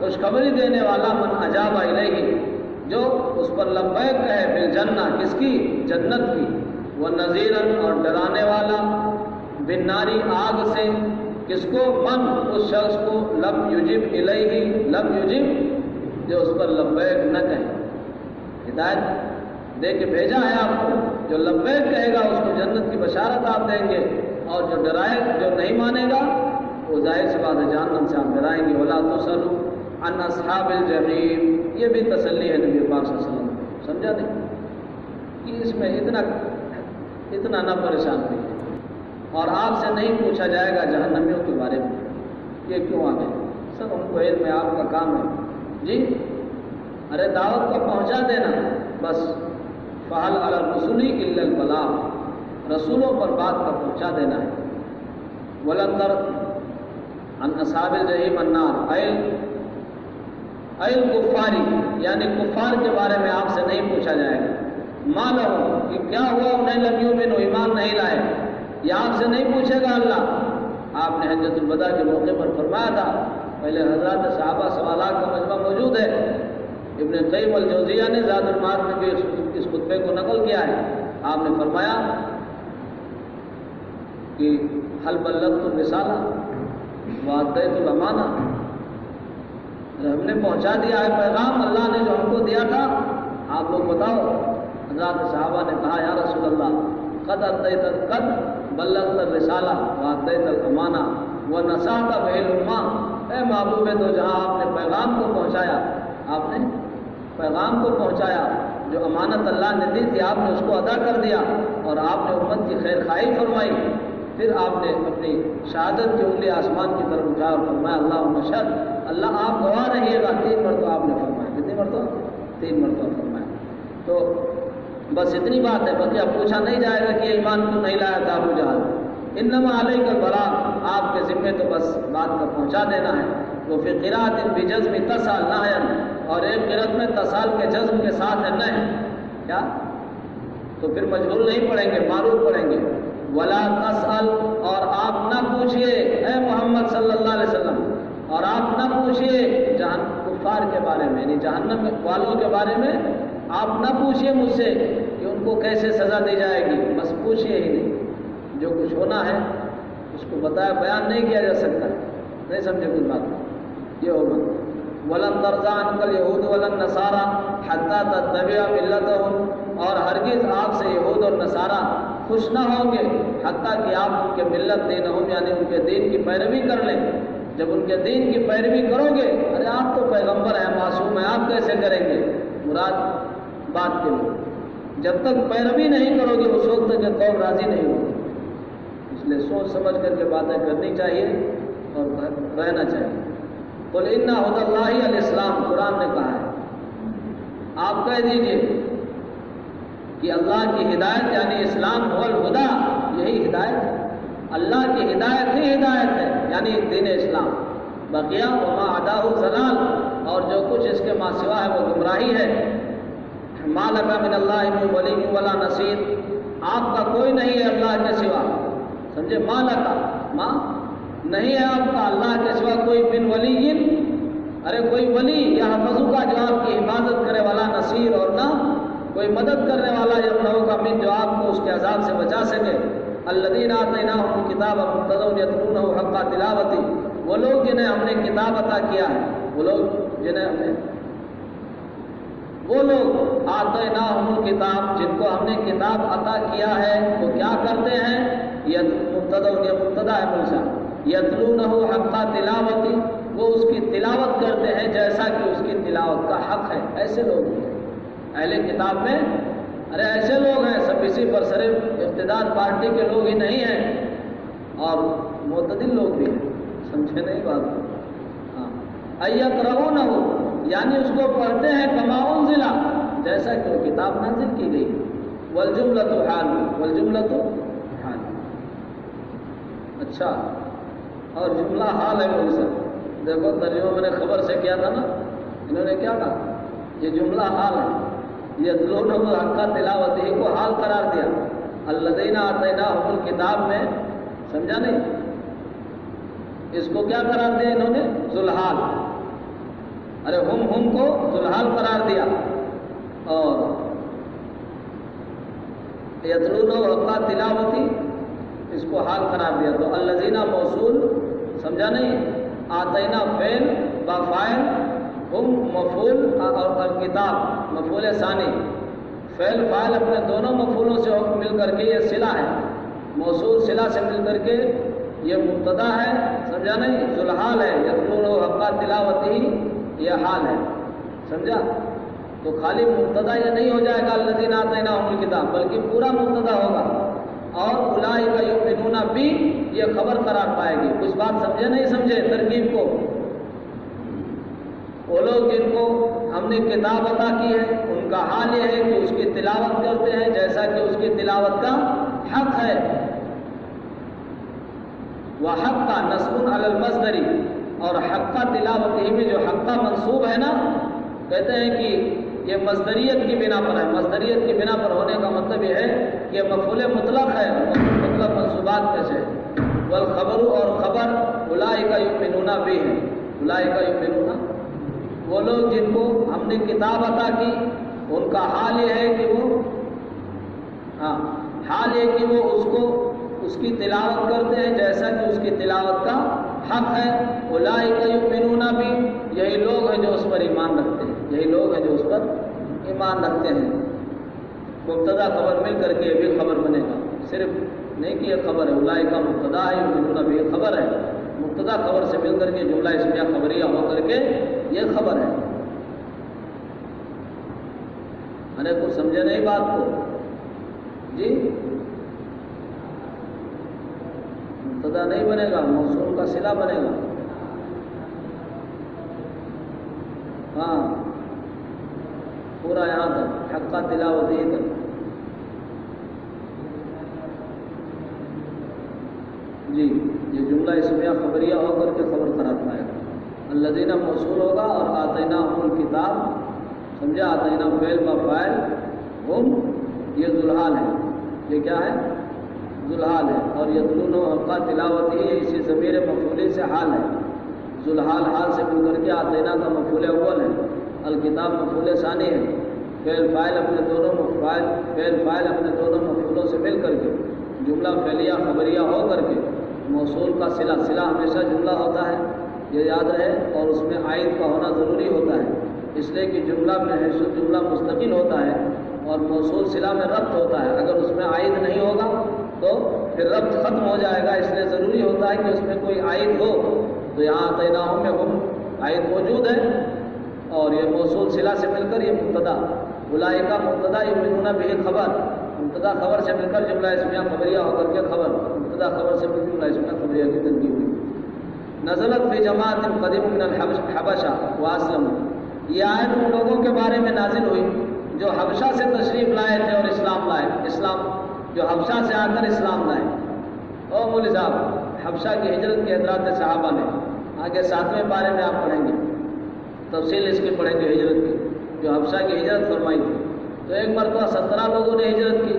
خوشخبری دینے والا، من اجاب الیہ، جو اس پر لبیک کہے، بالجنہ، کس کی؟ جنت کی، وَنَذِيرًا اور ڈرانے والا، بِالنَّارِ آگ سے، کس کو؟ من اس شخص کو، لم یجب الیہ، لم یجب جو اس پر لبیک نہ کہے۔ ہدایت دے کے بھیجا ہے آپ کو، جو لبیک کہے گا اس کو جنت کی بشارت آپ دیں گے، اور جو ڈرائے، جو نہیں مانے گا وہ ظاہر سی بات ہے جہنم سے آپ ڈرائیں گے۔ وَلَا تُسْأَلُوا عَنْ أَصْحَابِ الْجَحِيمِ، یہ بھی تسلی ہے نبی پاک صلی اللہ علیہ وسلم، سمجھا نہیں کہ اس میں اتنا نہ پریشان ہوئے، اور آپ سے نہیں پوچھا جائے گا جہنمیوں کے بارے میں یہ کیوں آ گئے، سب ہم کو علم ہے، آپ کا کام ہے جی، ارے دعوت کو پہنچا دینا بس۔ فَهَلْ عَلَى الرُّسُلِ إِلَّا الْبَلَاغُ، رسولوں پر بات کا پہنچا دینا ہے۔ وَلَنْدَرْ عَنْ أَصْحَابِ الْجَحِيمِ النَّارِ الْكُفَّارِ، یعنی کفار کے بارے میں آپ سے نہیں پوچھا جائے گا۔ مَا لَهُمْ، کہ کیا ہوا انہیں، لَمْ يُؤْمِنُوا، ایمان نہیں لائے، یہ آپ سے نہیں پوچھے گا اللہ۔ آپ نے حجۃ الوداع کے موقع پر فرمایا تھا، پہلے حضرات صحابہ سوالات کا مجمع موجود ہے، ابن قیم الجوزیہ نے زاد المعاد میں بھی اس خطبے کو نقل کیا ہے۔ آپ نے فرمایا کہ حل بلغت الرسالہ وادیت الامانہ، ہم نے پہنچا دیا ہے پیغام اللہ نے جو ہم کو دیا تھا، آپ لوگ بتاؤ۔ حضرات صحابہ نے کہا یا رسول اللہ قد بلغت الرسالہ وادیت الامانہ ونصحت بہ الامہ، اے محبوب تو جہاں آپ نے پیغام کو پہنچایا، آپ نے پیغام کو پہنچایا، جو امانت اللہ نے دی تھی آپ نے اس کو ادا کر دیا، اور آپ نے امت کی خیر خواہی فرمائی۔ پھر آپ نے اپنی شہادت کی انگلی آسمان کی طرف اٹھا اور فرمایا اللہم اشہد، اللہ آپ گواہ رہیے گا۔ 3 مرتبہ آپ نے فرمایا، کتنی مرتبہ؟ 3 مرتبہ فرمایا۔ تو بس اتنی بات ہے، باقی اب پوچھا نہیں جائے گا کہ ایمان کیوں نہیں لایا تھا ابو جہل۔ انما علیک البلاغ، آپ کے ذمے تو بس بات کا پہنچا دینا ہے۔ وہ فی قراءۃ بجزم تصل نہیا، اور ایک قرأت میں تصال کے جزم کے ساتھ ہے نہ، کیا؟ تو پھر مجہول نہیں پڑھیں گے، معروف پڑھیں گے۔ ولا تسأل، اور آپ نہ پوچھئے اے محمد صلی اللہ علیہ وسلم، اور آپ نہ پوچھئے کفار کے بارے میں، یعنی جہنم والوں کے بارے میں آپ نہ پوچھئے مجھ سے کہ ان کو کیسے سزا دی جائے گی، بس پوچھئے ہی نہیں، جو کچھ ہونا ہے اس کو بتایا، بیان نہیں کیا جا سکتا، نہیں سمجھے کچھ بات یہ ہوگا۔ وَلَن تَرْضَىٰ عَنْكَ الْيَهُودُ وَلَا النَّصَارَىٰ حَتَّىٰ تَتَّبِعَ مِلَّتَهُمْ، اور ہرگز آپ سے یہود اور نصارہ خوش نہ ہوں گے حتیٰ کہ آپ ان کے ملت دینہم، یعنی ان کے دین کی پیروی کر لیں۔ جب ان کے دین کی پیروی کرو گے، ارے آپ تو پیغمبر ہیں، معصوم ہیں، آپ کیسے کریں گے، مراد بات کے لیے جب تک پیروی نہیں کرو گے اس وقت تک قوم راضی نہیں ہوگی، اس لیے سوچ سمجھ کر کے باتیں کرنی چاہیے اور رہنا چاہیے۔ قل ان ھدی اللہ الاسلام، قرآن نے کہا ہے، آپ کہہ دیجئے کہ اللہ کی ہدایت یعنی اسلام هو الہدی، یہی ہدایت ہے، اللہ کی ہدایت ہی ہدایت ہے، یعنی دین اسلام۔ بقیہ وما عداہ ضلال، اور جو کچھ اس کے ماں سوا ہے وہ گمراہی ہے۔ ما لک من اللہ من ولی ولا نصیر، آپ کا کوئی نہیں ہے اللہ کے سوا، سمجھے، ما لک، ما نہیں ہے آپ کا اللہ کے سوا کوئی من ولی، ارے کوئی ولی یا حفظو کا جو آپ کی حفاظت کرے والا، نصیر اور نہ کوئی مدد کرنے والا یمنعو کا من، جو آپ کو اس کے عذاب سے بچا سکے۔ الذین آتیناہم الکتاب مقتدون یتلونہ حق تلاوتی، وہ لوگ جنہیں ہم نے کتاب عطا کیا ہے، وہ لوگ جنہیں ہم نے، وہ لوگ آتیناہم الکتاب جن کو ہم نے کتاب عطا کیا ہے، وہ کیا کرتے ہیں، مقتدون، یہ مبتدا ہے منصا، یتلونہ حق تلاوتی، وہ اس کی تلاوت کرتے ہیں جیسا کہ اس کی تلاوت کا حق ہے۔ ایسے لوگ ہیں اہل کتاب میں، ارے ایسے لوگ ہیں، سب اسی پر صرف اقتدار پارٹی کے لوگ ہی نہیں ہیں، اور معتدل لوگ بھی ہیں، سمجھے نہیں بات کو؟ ہاں، ایقرؤونہ، یعنی اس کو پڑھتے ہیں کما انزل، جیسا کہ وہ کتاب نازل کی گئی، والجملۃ حال، والجملۃ حال، اچھا، اور جملہ حال ہے وہ سب، دیکھو ترجمہ میں نے خبر سے کیا تھا نا، انہوں نے کیا کہا، یہ جملہ حال ہے، یتلونہ حق تلاوتہ کو حال قرار دیا، الذین آتیناہم الکتاب میں، سمجھا نہیں، اس کو کیا قرار دیا انہوں نے، ذوالحال، ارے ہم کو ذوالحال قرار دیا، اور یتلون حق تلاوتی اس کو حال قرار دیا. تو الذین موصول سمجھا نہیں؟ آتینا فعل با فاعل ہم مفعول اور کتاب مفعول ثانی. فعل فاعل اپنے دونوں مفعولوں سے مل کر کے یہ صلہ ہے. موصول صلہ سے مل کر کے یہ مبتدا ہے. سمجھا نہیں؟ ذوالحال ہے. یتلون حق تلاوتی یہ حال ہے. سمجھا؟ تو خالی مبتدا یہ نہیں ہو جائے گا الذین آتیناہم الکتاب، بلکہ پورا مبتدا ہوگا. اور اولئک یؤمنون بھی یہ خبر قرار پائے گی. کچھ بات سمجھے نہیں سمجھے ترکیب کو؟ وہ لوگ جن کو ہم نے کتاب عطا کی ہے ان کا حال یہ ہے کہ اس کی تلاوت کرتے ہیں جیسا کہ اس کی تلاوت کا حق ہے. وحق کا نصب علی المصدری، اور حق کا تلاوت ہی میں جو حق کا منصوب ہے نا، کہتے ہیں کہ یہ مصدریت کی بنا پر ہے. مصدریت کی بنا پر ہونے کا مطلب یہ ہے کہ مفعول مطلق ہے. مطلب منصوبات میں سے والخبر، اور خبر اولئک یؤمنون بھی ہے. اولئک یؤمنون وہ لوگ جن کو ہم نے کتاب عطا کی ان کا حال یہ ہے کہ وہ حال یہ کہ وہ اس کی تلاوت کرتے ہیں جیسا کہ اس کی تلاوت کا حق ہے. اولئک یؤمنون بھی یہی لوگ ہیں جو اس پر ایمان رکھتے ہیں. یہی لوگ ہیں جو اس پر ایمان رکھتے ہیں. مبتدا خبر مل کر کے یہ بھی خبر بنے گا. صرف نہیں کہ یہ خبر ہے اولئک کا مبتدا ہے، یؤمنون بھی یہ خبر ہے. مبتدا خبر سے مل کر کے جملہ اسمیہ خبریہ ہو کر کے یہ خبر ہے. میں نے کچھ سمجھے نہیں بات کو؟ جی مبتدا نہیں بنے گا، موصول کا صلہ بنے گا. ہاں پورا یہاں تک حق کا تلاوت ہی تک. جی یہ جملہ اسمیہ خبریہ ہو کر کے خبر قرار پائے گا. الذین موصول ہوگا اور آتیناہم الکتاب. سمجھا؟ آتینا فعل و فاعل ہم یہ ذوالحال ہے. یہ کیا ہے؟ ذوالحال ہے. اور یتلون حق تلاوت ہی اسی ضمیر مفعولی سے حال ہے. ذوالحال حال سے مل کر کے آتینا کا مفعول اول ہے، الکتاب مفعول ثانی ہے. فعل فاعل اپنے دونوں مفعولوں سے مل کر کے جملہ فعلیہ خبریہ ہو کر کے موصول کا صلہ. صلہ ہمیشہ جملہ ہوتا ہے یہ یاد رہے، اور اس میں عائد کا ہونا ضروری ہوتا ہے. اس لیے کہ جملہ میں حیث جملہ مستقل ہوتا ہے اور موصول صلہ میں ربط ہوتا ہے. اگر اس میں عائد نہیں ہوگا تو پھر ربط ختم ہو جائے گا. اس لیے ضروری ہوتا ہے کہ اس میں کوئی عائد ہو. تو یہاں آتیناہم میں ہم عائد موجود ہے اور یہ موصول صلہ سے مل کر یہ مبتدا. اولئک مبتدا، یؤمنون بھی خبر. مبتدا خبر سے مل کر جملہ اسمیہ خبریہ ہو کر کے خبر. مبتدا خبر سے مل کر جملہ اسمیہ خبریہ کی ترکیب ہوئی. نزلت فی جماعت قدیم من الحبشہ واسلموا. یہ آیت ان لوگوں کے بارے میں نازل ہوئی جو حبشہ سے تشریف لائے تھے اور اسلام لائے. اسلام جو حبشہ سے آ کر اسلام لائے. او مولوی صاحب حبشہ کی ہجرت کے حضرات صحابہ نے آگے 7ویں پارے میں آپ پڑھیں گے، تفصیل اس کی پڑھیں گے ہجرت کی، جو حبشہ کی ہجرت فرمائی تھی. تو ایک مرتبہ 17 لوگوں نے ہجرت کی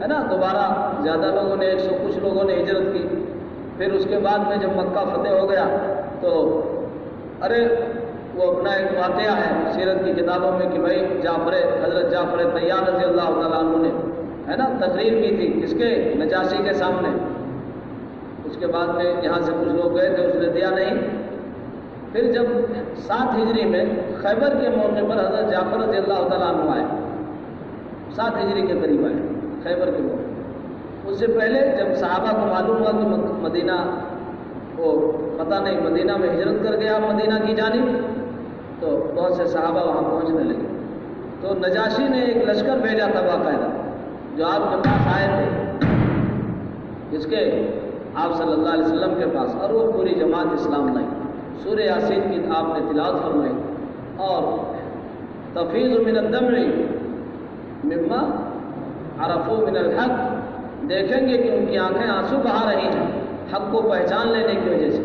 ہے نا، دوبارہ زیادہ لوگوں نے 100 کچھ لوگوں نے ہجرت کی. پھر اس کے بعد میں جب مکہ فتح ہو گیا تو وہ اپنا ایک واقعہ ہے سیرت کی کتابوں میں کہ بھائی حضرت جعفر طیار رضی اللہ تعالیٰ عنہ نے ہے نا تقریر کی تھی کس کے؟ نجاشی کے سامنے. اس کے بعد میں یہاں سے کچھ لوگ گئے تھے، اس نے دیا نہیں. پھر جب 7 ہجری میں خیبر کے موقع پر حضرت جعفر رضی اللہ تعالیٰ عنہ آئے، 7 ہجری کے قریب آئے خیبر کے موقع. اس سے پہلے جب صحابہ کو معلوم ہوا کہ مدینہ وہ پتہ نہیں مدینہ میں ہجرت کر گیا مدینہ کی جانب، تو بہت سے صحابہ وہاں پہنچنے لگے. تو نجاشی نے ایک لشکر بھیجا تھا باقاعدہ جو آپ کے پاس آئے تھے، جس کے آپ صلی اللہ علیہ وسلم کے پاس، اور وہ پوری جماعت اسلام لائی. سورہ یاسین کی آپ نے تلاوت فرمائی اور تفیض من الدمع مما عرفوا من الحق. دیکھیں گے کہ ان کی آنکھیں آنسو بہا رہی ہیں حق کو پہچان لینے کی وجہ سے.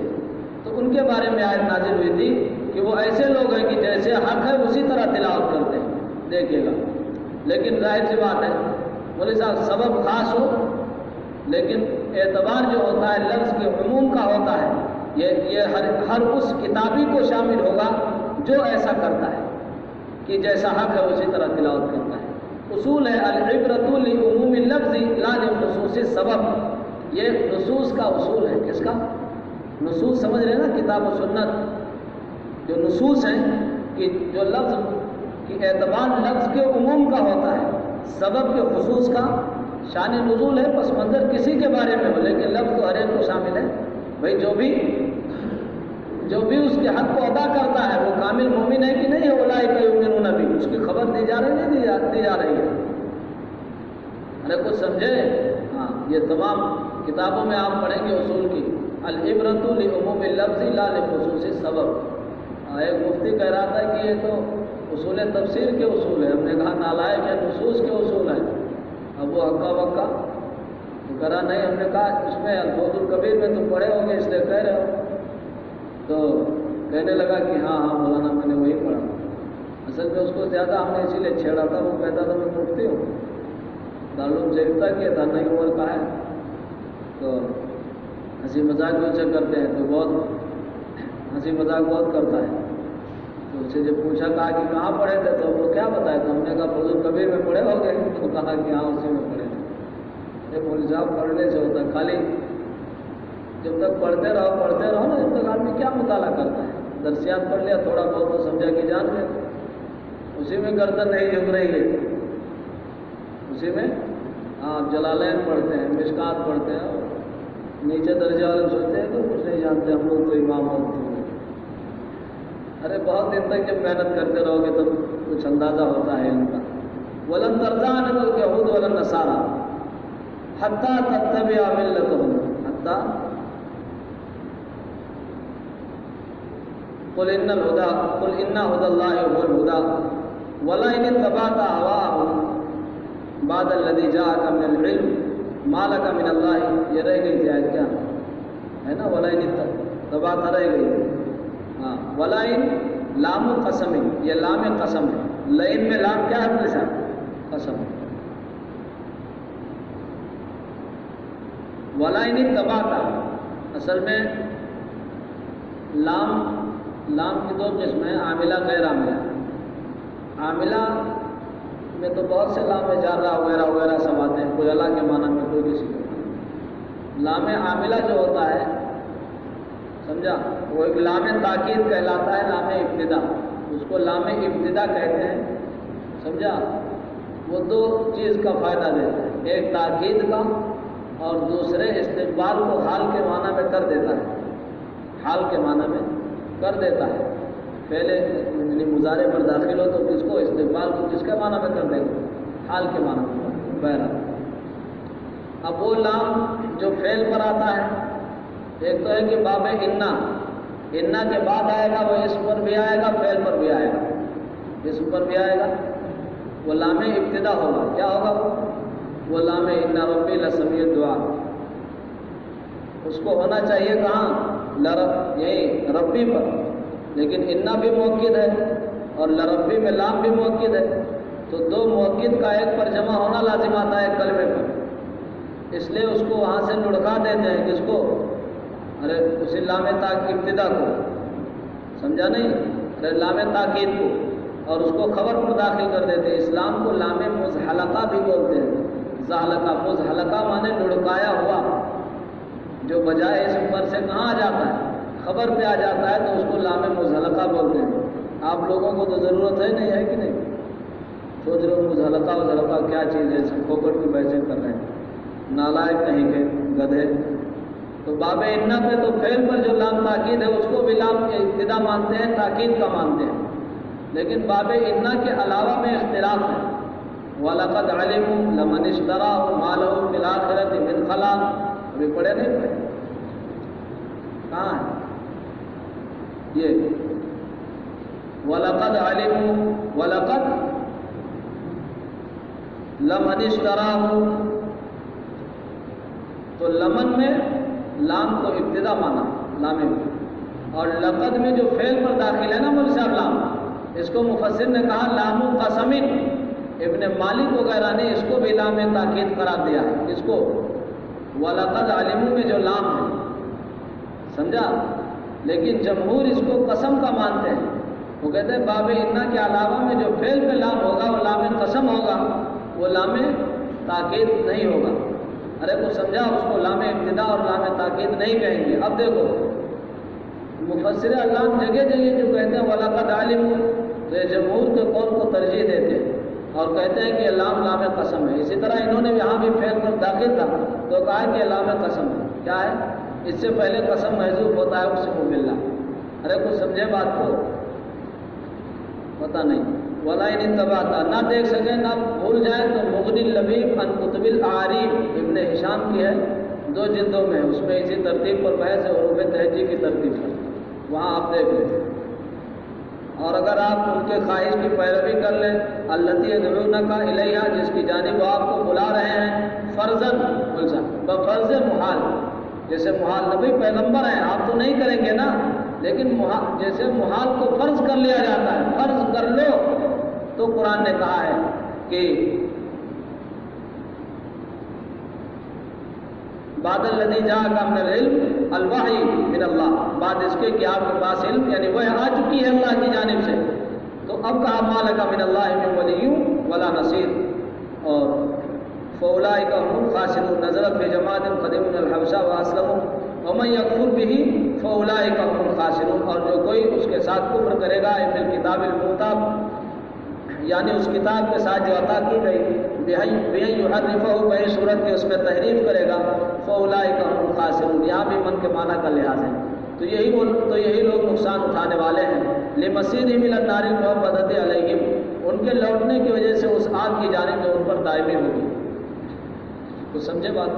تو ان کے بارے میں آیت نازل ہوئی تھی کہ وہ ایسے لوگ ہیں کہ جیسے حق ہے اسی طرح تلاوت کرتے ہیں. دیکھیے گا لیکن ظاہر سی بات ہے مولوی صاحب سبب خاص ہو لیکن اعتبار جو ہوتا ہے لفظ کے عموم کا ہوتا ہے. یہ ہر اس کتابی کو شامل ہوگا جو ایسا کرتا ہے کہ جیسا حق ہے اسی طرح تلاوت کرتا ہے. اصول ہے العبرۃ لعموم اللفظ لا لخصوص السبب. یہ نصوص کا اصول ہے. کس کا؟ نصوص سمجھ رہے ہیں نا، کتاب و سنت. جو نصوص ہیں کہ جو لفظ کی اعتبار لفظ کے عموم کا ہوتا ہے، سبب کے خصوص کا. شان نزول ہے پس منظر کسی کے بارے میں ہو، لیکن لفظ تو ہر ایک کو شامل ہے. بھائی جو بھی اس کے حق کو ادا کرتا ہے وہ کامل مومن ہے کہ نہیں ہے؟ اولئک یؤمنون بھی، اس کی خبر دی جا رہی نہیں دی جا رہی ہے. ارے کچھ سمجھے؟ ہاں، یہ تمام کتابوں میں آپ پڑھیں گے اصول کی. العبرۃ لعموم اللفظ لا لخصوص السبب. ایک مفتی کہہ رہا تھا کہ یہ تو اصول تفسیر کے اصول ہے. ہم نے کہا نالائق ہے، نصوص کے اصول ہیں. اب وہ ہکا بکا تو کرا نہیں. ہم نے کہا اس میں الفوز الکبیر میں تو پڑھے ہوں گے اس لیے کہہ رہے ہو. تو کہنے لگا کہ ہاں مولانا میں نے وہی پڑھا. اصل میں اس کو زیادہ ہم نے اسی لیے چھیڑا تھا. وہ کہتا تھا میں مفتی ہوں، دارالعلوم شریفتہ کیا تھا، نئی عمر کا ہے. تو ہنسی مذاق بھی اسے کرتے ہیں، تو بہت ہنسی مذاق بہت کرتا ہے. تو اسے جب پوچھا کہا کہ کہاں پڑھے تھے تو وہ کیا بتایا. تو ہم نے کہا فضل کبیر میں پڑھے ہو گئے. تو کہا کہ ہاں اسی میں پڑھے تھے. یہ مولوی صاحب پڑھنے سے ہوتا ہے، خالی جب تک پڑھتے رہو نا، جب تک آدمی کیا مطالعہ کرتا ہے. درسیات پڑھ لیا تھوڑا بہت تو سمجھا کہ جان لے، اسی میں گردن نہیں جھک رہی ہے. اسی میں آپ جلالین پڑھتے ہیں، مشکات پڑھتے ہیں، اور نیچے درجے والے سوچتے ہیں تو کچھ نہیں جانتے. ہم لوگ تو امام ہوتے ہیں. ارے بہت دن تک جب محنت کرتے رہو گے تو کچھ اندازہ ہوتا ہے ان کا. وَلَن تَرْضَىٰ عَنْكَ الْيَهُودُ وَلَا النَّصَارَىٰ حَتَّىٰ تَتَّبِعَ مِلَّتَهُمْ. حتیٰ قُلْ إِنَّ هُدَى اللَّهِ هُوَ الْهُدَىٰ وَلَئِنِ اتَّبَعْتَ أَهْوَاءَهُمْ بَعْدَ الَّذِي جَاءَكَ مِنَ الْعِلْمِ مَا لَكَ مِنَ اللَّهِ. یہ رہ گئی تھی آیت کیا ہے نا، وَلَئِنِ اتَّبَعْتَ رہ گئی تھی. ہاں، وَلَئِن لام قسم، یہ لام قسم ہے. لئن میں لام کیا ہے اپنے ساتھ؟ قسم. وَلَئِنِ اتَّبَعْتَ اصل میں لام کی دو قسم ہیں، عاملہ غیر عاملہ. عاملہ میں تو بہت سے لام جارہ وغیرہ وغیرہ سب آتے ہیں، کوئی اللہ کے معنی میں، کوئی کسی کے معنی میں. لام عاملہ جو ہوتا ہے سمجھا، وہ ایک لام تاکید کہلاتا ہے، لام ابتدا. اس کو لام ابتدا کہتے ہیں. سمجھا، وہ دو چیز کا فائدہ دیتا ہے، ایک تاکید کا اور دوسرے استقبال کو حال کے معنی میں کر دیتا ہے. حال کے معنی میں کر دیتا ہے. پہلے یعنی مضارع پر داخل ہو تو کس کو استقبال کو کس کے معنی میں کر دے گا؟ حال کے معنی میں. بہرحال اب وہ لام جو فعل پر آتا ہے، ایک تو ہے کہ باب انا کے بعد آئے گا، وہ اسم پر بھی آئے گا، فعل پر بھی آئے گا. اسم پر بھی آئے گا، وہ لام ابتدا ہوگا. کیا ہوگا وہ لام انا ربی لسمیع الدعاء. اس کو ہونا چاہیے کہاں؟ یہی ربی پر. لیکن انا بھی موقد ہے اور لربی میں لام بھی موقد ہے. تو دو موقد کا ایک پر جمع ہونا لازم آتا ہے کلمے پر. اس لیے اس کو وہاں سے لڑکا دیتے ہیں. کس کو؟ ارے اسی لام ابتدا کو. سمجھا نہیں؟ ارے لام تاکید کو، اور اس کو خبر پر داخل کر دیتے ہیں. اسلام کو لام مزحلقہ بھی بولتے ہیں. زحلقہ، مزحلقہ مانے لڑکایا ہوا، جو بجائے اسم پر سے کہاں آ جاتا ہے؟ خبر پہ آ جاتا ہے، تو اس کو لام مزحلقہ بولتے ہیں. آپ لوگوں کو تو ضرورت ہے نہیں ہے کہ نہیں؟ سوچ رہے ہو مزحلقہ کیا چیز ہے، سب پھوکٹ کی بحثیں کر رہے ہیں، نالائق کہیں کے گدھے. تو باب انا پہ تو فعل پر جو لام تاکید ہے اس کو بھی لام ابتدا مانتے ہیں، تاکید کا مانتے ہیں. لیکن باب انا کے علاوہ میں اختلاف ہے. وَلَقَدْ عَلِمُوا لَمَنِ اشْتَرَاهُ مَا لَهُ فِي الْآخِرَةِ مِنْ خَلَاقٍ. ابھی پڑھے نہیں پڑھے؟ کہاں ہے یہ؟ وَلَقَدْ عَلِمُوا وَلَقَدْ لَمَنِ اشْتَرَاهُ. تو لمن میں لام کو ابتدا مانا، لام ابتدا. اور لقد میں جو فعل پر داخل ہے نا مولوی صاحب لام، اس کو مفسر نے کہا لام قسم. ابن مالک وغیرہ نے اس کو بھی لام تاکید قرار دیا ہے. اس کو وَلَقَدْ عَلِمُوا میں جو لام ہے، سمجھا. لیکن جمہور اس کو قسم کا مانتے ہیں. وہ کہتے ہیں باب انا کے علاوہ میں جو فعل پہ لام ہوگا وہ لام قسم ہوگا. لام تاکید نہیں ہوگا۔ ارے کچھ سمجھا، اس کو لام ابتدا اور لام تاکید نہیں کہیں گے۔ اب دیکھو مفسر اعلام جگہ جگہ جو کہتے ہیں وَلَقَدْ عَلِمُوا، تو یہ جمہور کے قول کو ترجیح دیتے ہیں اور کہتے ہیں کہ لام لام قسم ہے۔ اسی طرح انہوں نے یہاں بھی فعل پر داخل تھا تو کہا کہ لام قسم ہے۔ کیا ہے؟ اس سے پہلے قسم محذوف ہوتا ہے اقسم باللہ۔ ارے کچھ سمجھے بات کو؟ پتہ نہیں۔ وَلَا إِنِ اتَّبَعْتَ، نہ دیکھ سکیں نہ بھول جائیں تو مغنی اللبیب عن کتب الأعاریب ابن ہشام کی ہے، 2 جلدوں میں، اس میں اسی ترتیب پر بحث ہے، حروف تہجی کی ترتیب پر، وہاں آپ دیکھ لیں۔ اور اگر آپ ان کے خواہش کی پیروی کر لیں، التی یدعونک الیہا، جس کی جانب وہ آپ کو بلا رہے ہیں، فرضاً بفرض محال، جیسے محال نبی پیغمبر ہیں آپ تو نہیں کریں گے نا، لیکن جیسے محال کو فرض کر لیا جاتا ہے، فرض کر لو، تو قرآن نے کہا ہے کہ بعد الذی جاءک من العلم الوحی من اللہ، بعد اس کے کہ آپ کے پاس علم یعنی وہ آ چکی ہے اللہ کی جانب سے، تو اب کہا ما لک من اللہ من ولی ولا نصیر، اور فاولئک هم الخاسرون، نزلت فی جماعت قدیمون الحبشہ واسلموا ومن یکفر به فاولئک هم الخاسرون، اور جو کوئی اس کے ساتھ کفر کرے گا فی الکتاب المحتاب، یعنی اس کتاب کے ساتھ جو عطا کی گئی، بِأَن يُحَرِّفَهُ، بہی صورت کے اس میں تحریف کرے گا، فَأُولَٰئِكَ هُمُ الْخَاسِرُونَ، یہاں بھی من کے معنی کا لحاظ ہے، تو یہی لوگ نقصان اٹھانے والے ہیں۔ لِمَصِيرِهِمْ إِلَى النَّارِ الْمُوَقَّدَةِ عَلَيْهِمْ، ان کے لوٹنے کی وجہ سے اس آگ کی جانب جو ان پر دائمی ہوگی۔ تو سمجھے بات؟